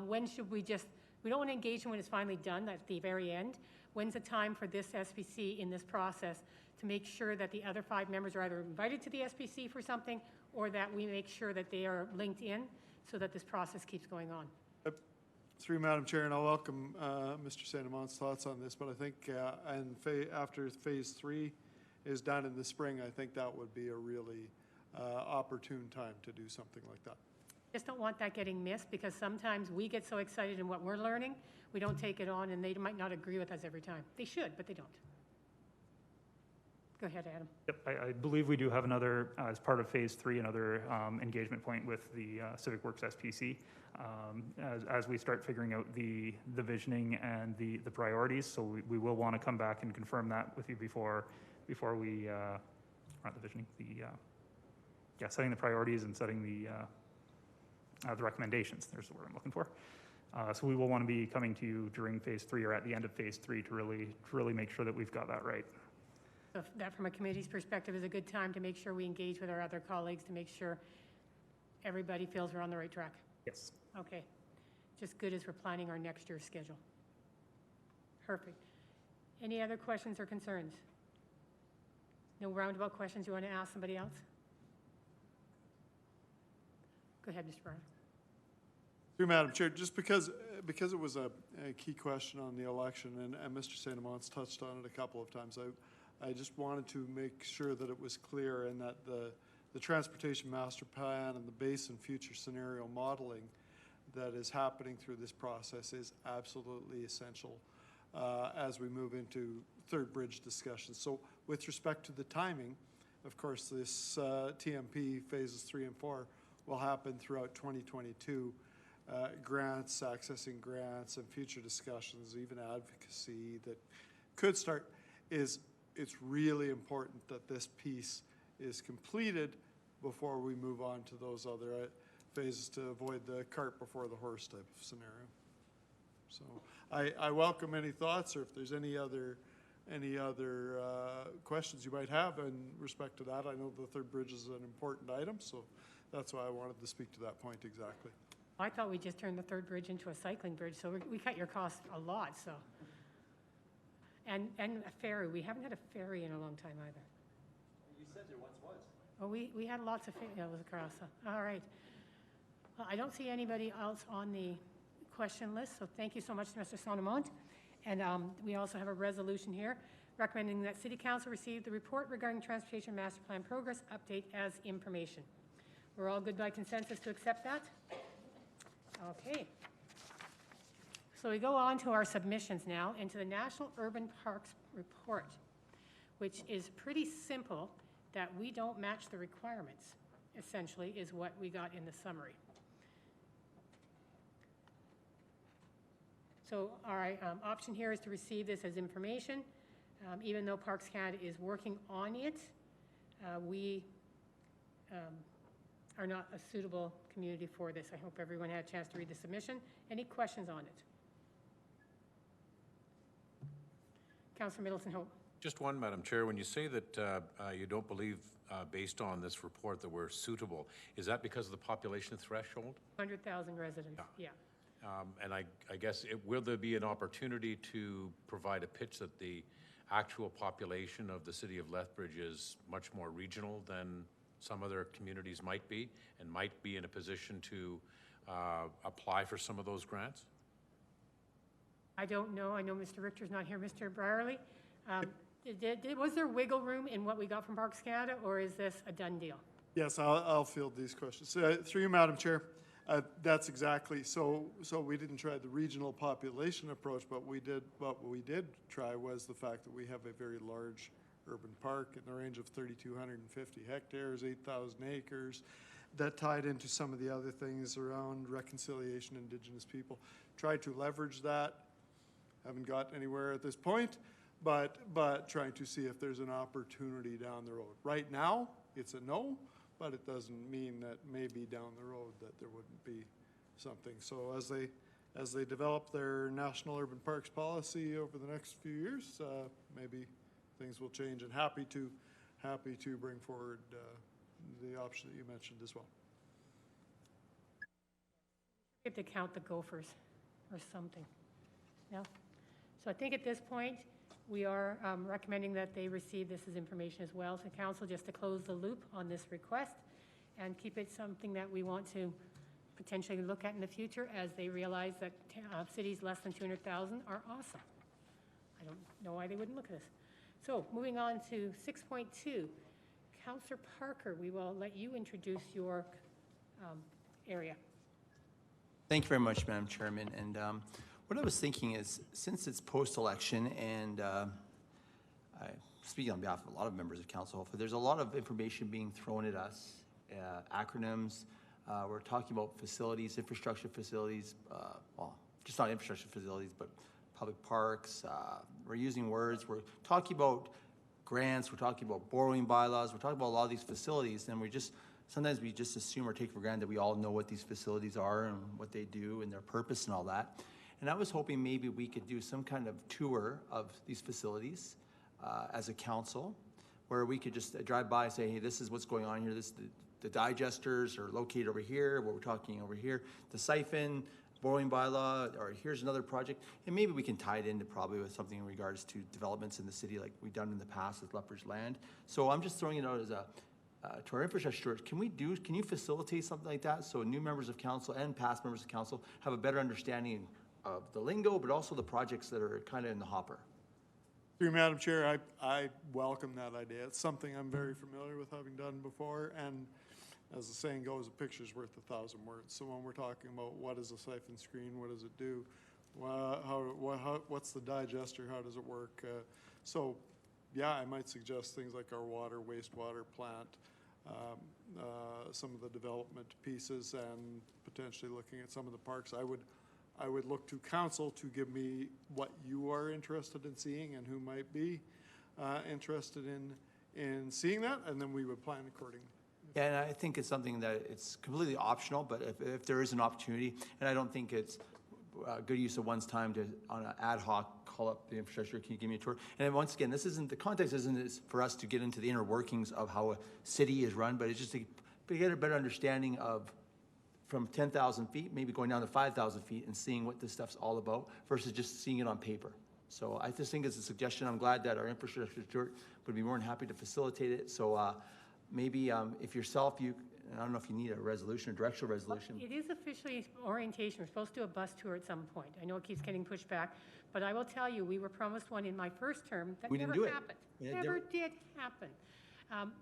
[SPEAKER 3] When should we don't want to engage them when it's finally done, at the very end. When's the time for this SBC in this process to make sure that the other 5 members are either invited to the SBC for something or that we make sure that they are linked in so that this process keeps going on?
[SPEAKER 7] Through Madam Chair, and I'll welcome Mr. St. Amont's thoughts on this, but I think after phase 3 is done in the spring, I think that would be a really opportune time to do something like that.
[SPEAKER 3] Just don't want that getting missed, because sometimes we get so excited in what we're learning, we don't take it on, and they might not agree with us every time. They should, but they don't. Go ahead, Adam.
[SPEAKER 8] Yep, I believe we do have another, as part of phase 3, another engagement point with the Civic Works SPC. As we start figuring out the visioning and the priorities, so we will want to come back and confirm that with you before we, not the visioning, setting the priorities and setting the recommendations. There's the word I'm looking for. So we will want to be coming to you during phase 3 or at the end of phase 3 to really make sure that we've got that right.
[SPEAKER 3] So that, from a committee's perspective, is a good time to make sure we engage with our other colleagues to make sure everybody feels we're on the right track.
[SPEAKER 8] Yes.
[SPEAKER 3] Okay. Just good as we're planning our next year's schedule. Perfect. Any other questions or concerns? No roundabout questions you want to ask somebody else? Go ahead, Mr. Brown.
[SPEAKER 7] Through Madam Chair, just because it was a key question on the election, and Mr. St. Amont's touched on it a couple of times, I just wanted to make sure that it was clear and that the transportation master plan and the base and future scenario modeling that is happening through this process is absolutely essential as we move into third bridge discussions. So with respect to the timing, of course, this TMP phases 3 and 4 will happen throughout 2022. Grants, accessing grants, and future discussions, even advocacy that could start, it's really important that this piece is completed before we move on to those other phases to avoid the cart before the horse type of scenario. So I welcome any thoughts, or if there's any other questions you might have in respect to that. I know the third bridge is an important item, so that's why I wanted to speak to that point exactly.
[SPEAKER 3] I thought we just turned the third bridge into a cycling bridge, so we cut your costs a lot, so. And a ferry. We haven't had a ferry in a long time either.
[SPEAKER 9] You said there once was.
[SPEAKER 3] Oh, we had lots of ferries across. All right. Well, I don't see anybody else on the question list, so thank you so much to Mr. Sonamont. And we also have a resolution here recommending that City Council receive the report regarding Transportation Master Plan progress update as information. We're all good by consensus to accept that? Okay. So we go on to our submissions now, and to the National Urban Parks Report, which is pretty simple, that we don't match the requirements, essentially, is what we got in the summary. So our option here is to receive this as information. Even though Parks Canada is working on it, we are not a suitable community for this. I hope everyone had a chance to read the submission. Any questions on it? Councillor Middleton-Hope.
[SPEAKER 2] Just one, Madam Chair. When you say that you don't believe, based on this report, that we're suitable, is that because of the population threshold?
[SPEAKER 3] 100,000 residents, yeah.
[SPEAKER 2] And I guess, will there be an opportunity to provide a pitch that the actual population of the city of Lethbridge is much more regional than some other communities might be, and might be in a position to apply for some of those grants?
[SPEAKER 3] I don't know. I know Mr. Richter's not here. Mr. Brierley, was there wiggle room in what we got from Parks Canada, or is this a done deal?
[SPEAKER 7] Yes, I'll field these questions. Through you, Madam Chair, that's exactly, so we didn't try the regional population approach, but what we did try was the fact that we have a very large urban park in the range of 3,250 hectares, 8,000 acres, that tied into some of the other things around reconciliation, Indigenous people. Tried to leverage that, haven't got anywhere at this point, but trying to see if there's an opportunity down the road. Right now, it's a no, but it doesn't mean that maybe down the road that there wouldn't be something. So as they develop their national urban parks policy over the next few years, maybe things will change, and happy to bring forward the option that you mentioned as well.
[SPEAKER 3] We have to count the gophers or something. No? So I think at this point, we are recommending that they receive this as information as well. So council, just to close the loop on this request and keep it something that we want to potentially look at in the future as they realize that cities less than 200,000 are awesome. I don't know why they wouldn't look at this. So moving on to 6.2, Councillor Parker, we will let you introduce your area.
[SPEAKER 4] Thank you very much, Madam Chairman. And what I was thinking is, since it's post-election, and I speak on behalf of a lot of members of council, hopefully, there's a lot of information being thrown at us, acronyms. We're talking about facilities, infrastructure facilities, well, just not infrastructure facilities, but public parks. We're using words. We're talking about grants. We're talking about borrowing bylaws. We're talking about a lot of these facilities, and sometimes we just assume or take for granted that we all know what these facilities are and what they do and their purpose and all that. And I was hoping maybe we could do some kind of tour of these facilities as a council, where we could just drive by and say, hey, this is what's going on here. The digesters are located over here, what we're talking over here. The siphon, borrowing bylaw, or here's another project. And maybe we can tie it into probably with something in regards to developments in the city like we've done in the past with Lethbridge Land. So I'm just throwing it out as to our infrastructure, can you facilitate something like that so new members of council and past members of council have a better understanding of the lingo, but also the projects that are kind of in the hopper?
[SPEAKER 7] Through you, Madam Chair, I welcome that idea. It's something I'm very familiar with, having done before, and as the saying goes, a picture's worth 1,000 words. So when we're talking about what is a siphon screen, what does it do, what's the digester, how does it work? So yeah, I might suggest things like our water, wastewater plant, some of the development pieces, and potentially looking at some of the parks. I would look to council to give me what you are interested in seeing and who might be interested in seeing that, and then we would plan accordingly.
[SPEAKER 4] Yeah, and I think it's something that it's completely optional, but if there is an opportunity, and I don't think it's a good use of one's time to, on an ad hoc, call up the infrastructure, can you give me a tour? And then once again, the context isn't for us to get into the inner workings of how a city is run, but it's just to get a better understanding of, from 10,000 feet, maybe going down to 5,000 feet and seeing what this stuff's all about versus just seeing it on paper. So I just think it's a suggestion. I'm glad that our infrastructure steward would be more than happy to facilitate it. So maybe if yourself, I don't know if you need a resolution, a directional resolution.
[SPEAKER 3] It is officially orientation. We're supposed to do a bus tour at some point. I know it keeps getting pushed back, but I will tell you, we were promised one in my first term that never happened. Never did happen.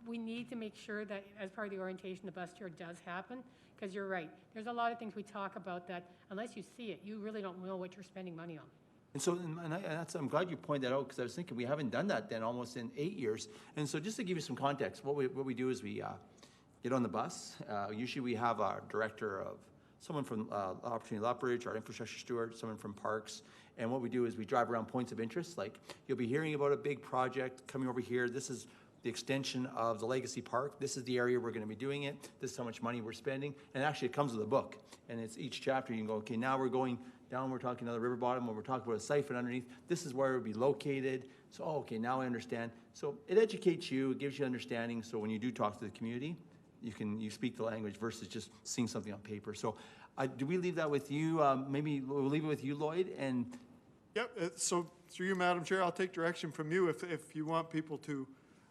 [SPEAKER 3] We need to make sure that as part of the orientation, the bus tour does happen. because you're right. There's a lot of things we talk about that unless you see it, you really don't know what you're spending money on.
[SPEAKER 4] And so, I'm glad you pointed that out, because I was thinking, we haven't done that then almost in 8 years. And so just to give you some context, what we do is we get on the bus. Usually we have our director of, someone from Opportunity Lethbridge, our infrastructure steward, someone from Parks. And what we do is we drive around points of interest. Like, you'll be hearing about a big project coming over here. This is the extension of the Legacy Park. This is the area we're gonna be doing it. This is how much money we're spending. And actually, it comes with a book. And it's each chapter, you can go, okay, now we're going down, we're talking another river bottom, or we're talking about a siphon underneath. This is where it would be located. So, oh, okay, now I understand. So it educates you, it gives you understanding. So when you do talk to the community, you speak the language versus just seeing something on paper. So do we leave that with you? Maybe we'll leave it with you, Lloyd, and
[SPEAKER 7] Yep, so through you, Madam Chair, I'll take direction from you if you want people to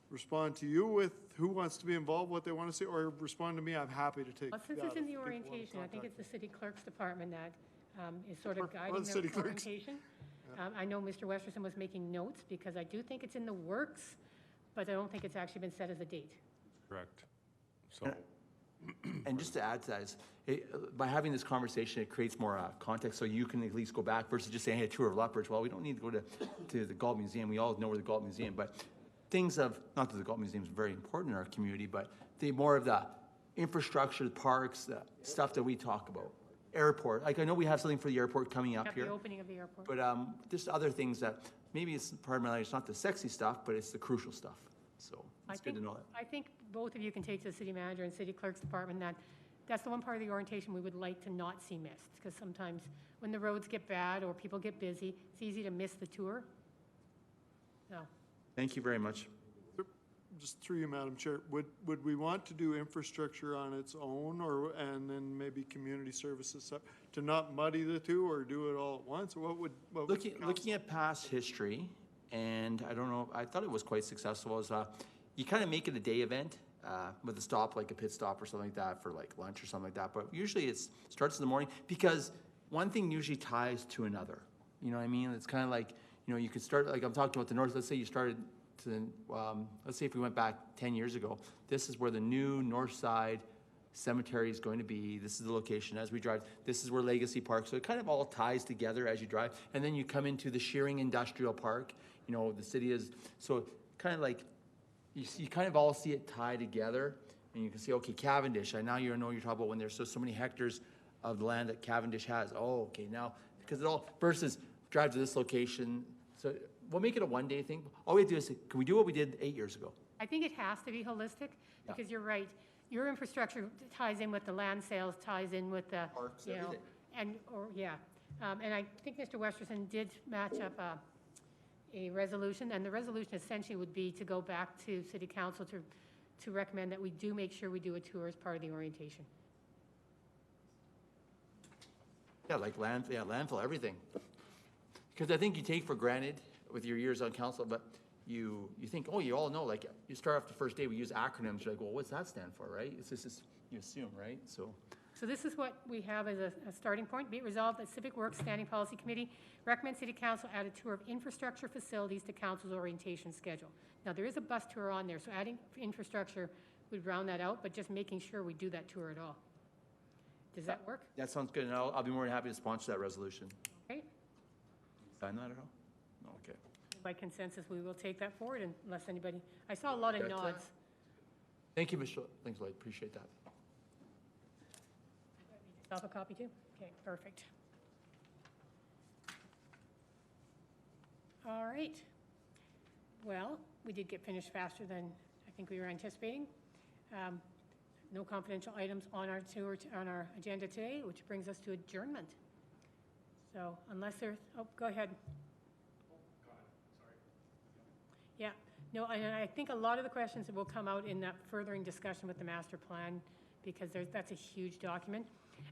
[SPEAKER 7] respond to you with who wants to be involved, what they want to say, or respond to me, I'm happy to take
[SPEAKER 3] Well,
[SPEAKER 7] that.
[SPEAKER 3] since it's in
[SPEAKER 7] if
[SPEAKER 3] the
[SPEAKER 7] people want to
[SPEAKER 3] orientation, I think
[SPEAKER 7] contact
[SPEAKER 3] it's the city clerk's department that is sort
[SPEAKER 7] Or
[SPEAKER 3] of
[SPEAKER 7] the
[SPEAKER 3] guiding
[SPEAKER 7] city
[SPEAKER 3] the
[SPEAKER 7] clerks.
[SPEAKER 3] orientation. I know Mr. Westerson was making notes because I do think it's in the works, but I don't think it's actually been set as a date.
[SPEAKER 1] Correct. So,
[SPEAKER 4] And just to add to that is, by having this conversation, it creates more context, so you can at least go back versus just saying, hey, a tour of Lethbridge. Well, we don't need to go to the Galt Museum. We all know where the Galt Museum, but things of, not that the Galt Museum is very important in our community, but the more of the infrastructure, the parks, the stuff that we talk about. Airport, like I know we have something for the airport coming up
[SPEAKER 3] At
[SPEAKER 4] here.
[SPEAKER 3] the opening of the airport.
[SPEAKER 4] But just other things that, maybe it's part of my life, it's not the sexy stuff, but it's the crucial stuff. So it's good to know that.
[SPEAKER 3] I think both of you can take to the city manager and city clerk's department that's the one part of the orientation we would like to not see missed, because sometimes when the roads get bad or people get busy, it's easy to miss the tour. So,
[SPEAKER 4] Thank you very much.
[SPEAKER 7] Just through you, Madam Chair, would we want to do infrastructure on its own, and then maybe community services to not muddy the two, or do it all at once? Or what would
[SPEAKER 4] Looking at past history, and I don't know, I thought it was quite successful, is you kind of make it a day event with a stop, like a pit stop or something like that for like lunch or something like that. But usually it starts in the morning, because one thing usually ties to another. You know what I mean? It's kind of like, you could start, like I'm talking about the north, let's say you started let's say if we went back 10 years ago, this is where the new north side cemetery is going to be. This is the location as we drive. This is where Legacy Park. So it kind of all ties together as you drive. And then you come into the Shearing Industrial Park. The city is, so kind of like, you kind of all see it tie together. And you can see, okay, Cavendish. Now you know you're talking about when there's so many hectares of land that Cavendish has. Oh, okay, now, because it all, versus drive to this location. So we'll make it a one-day thing. All we have to do is, can we do what we did 8 years ago?
[SPEAKER 3] I think it has to be holistic, because you're right. Your infrastructure ties in with the land sales, ties in with the,
[SPEAKER 4] Parks,
[SPEAKER 3] everything. And I think Mr. Westerson did match up a resolution, and the resolution essentially would be to go back to City Council to recommend that we do make sure we do a tour as part of the orientation.
[SPEAKER 4] Yeah, like landfill, everything. Because I think you take for granted with your years on council, but you think, oh, you all know, like, you start off the first day, we use acronyms, you're like, well, what's that stand for, right? It's just, you assume, right? So
[SPEAKER 3] this is what we have as a starting point. Be it resolved that Civic Works Standing Policy Committee recommends City Council add a tour of infrastructure facilities to Council's orientation schedule. Now, there is a bus tour on there, so adding infrastructure would round that out, but just making sure we do that tour at all. Does that work?
[SPEAKER 4] that sounds good, and I'll be more than happy to sponsor that resolution.
[SPEAKER 3] Okay.
[SPEAKER 4] Sign that at all? No, okay.
[SPEAKER 3] By consensus, we will take that forward unless anybody, I saw a lot of
[SPEAKER 4] Okay.
[SPEAKER 3] nods.
[SPEAKER 4] Thank you, Michelle. Thanks, Lloyd. Appreciate that.
[SPEAKER 3] Stop a copy too? Okay, perfect. All right. Well, we did get finished faster than I think we were anticipating. No confidential items on our tour, on our agenda today, which brings us to adjournment. So unless there's, go ahead. Yeah, no, and I think a lot of the questions that will come out in that furthering discussion with the master plan, because that's a huge document.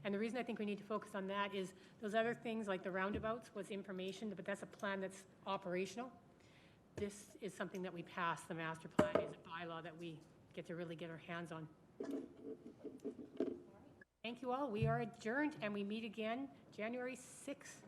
[SPEAKER 3] And the reason I think we need to focus on that is those other things like the roundabouts was information, but that's a plan that's operational. This is something that we pass the master plan, is a bylaw that we get to really get our hands on. Thank you all. We are adjourned, and we meet again January 6th.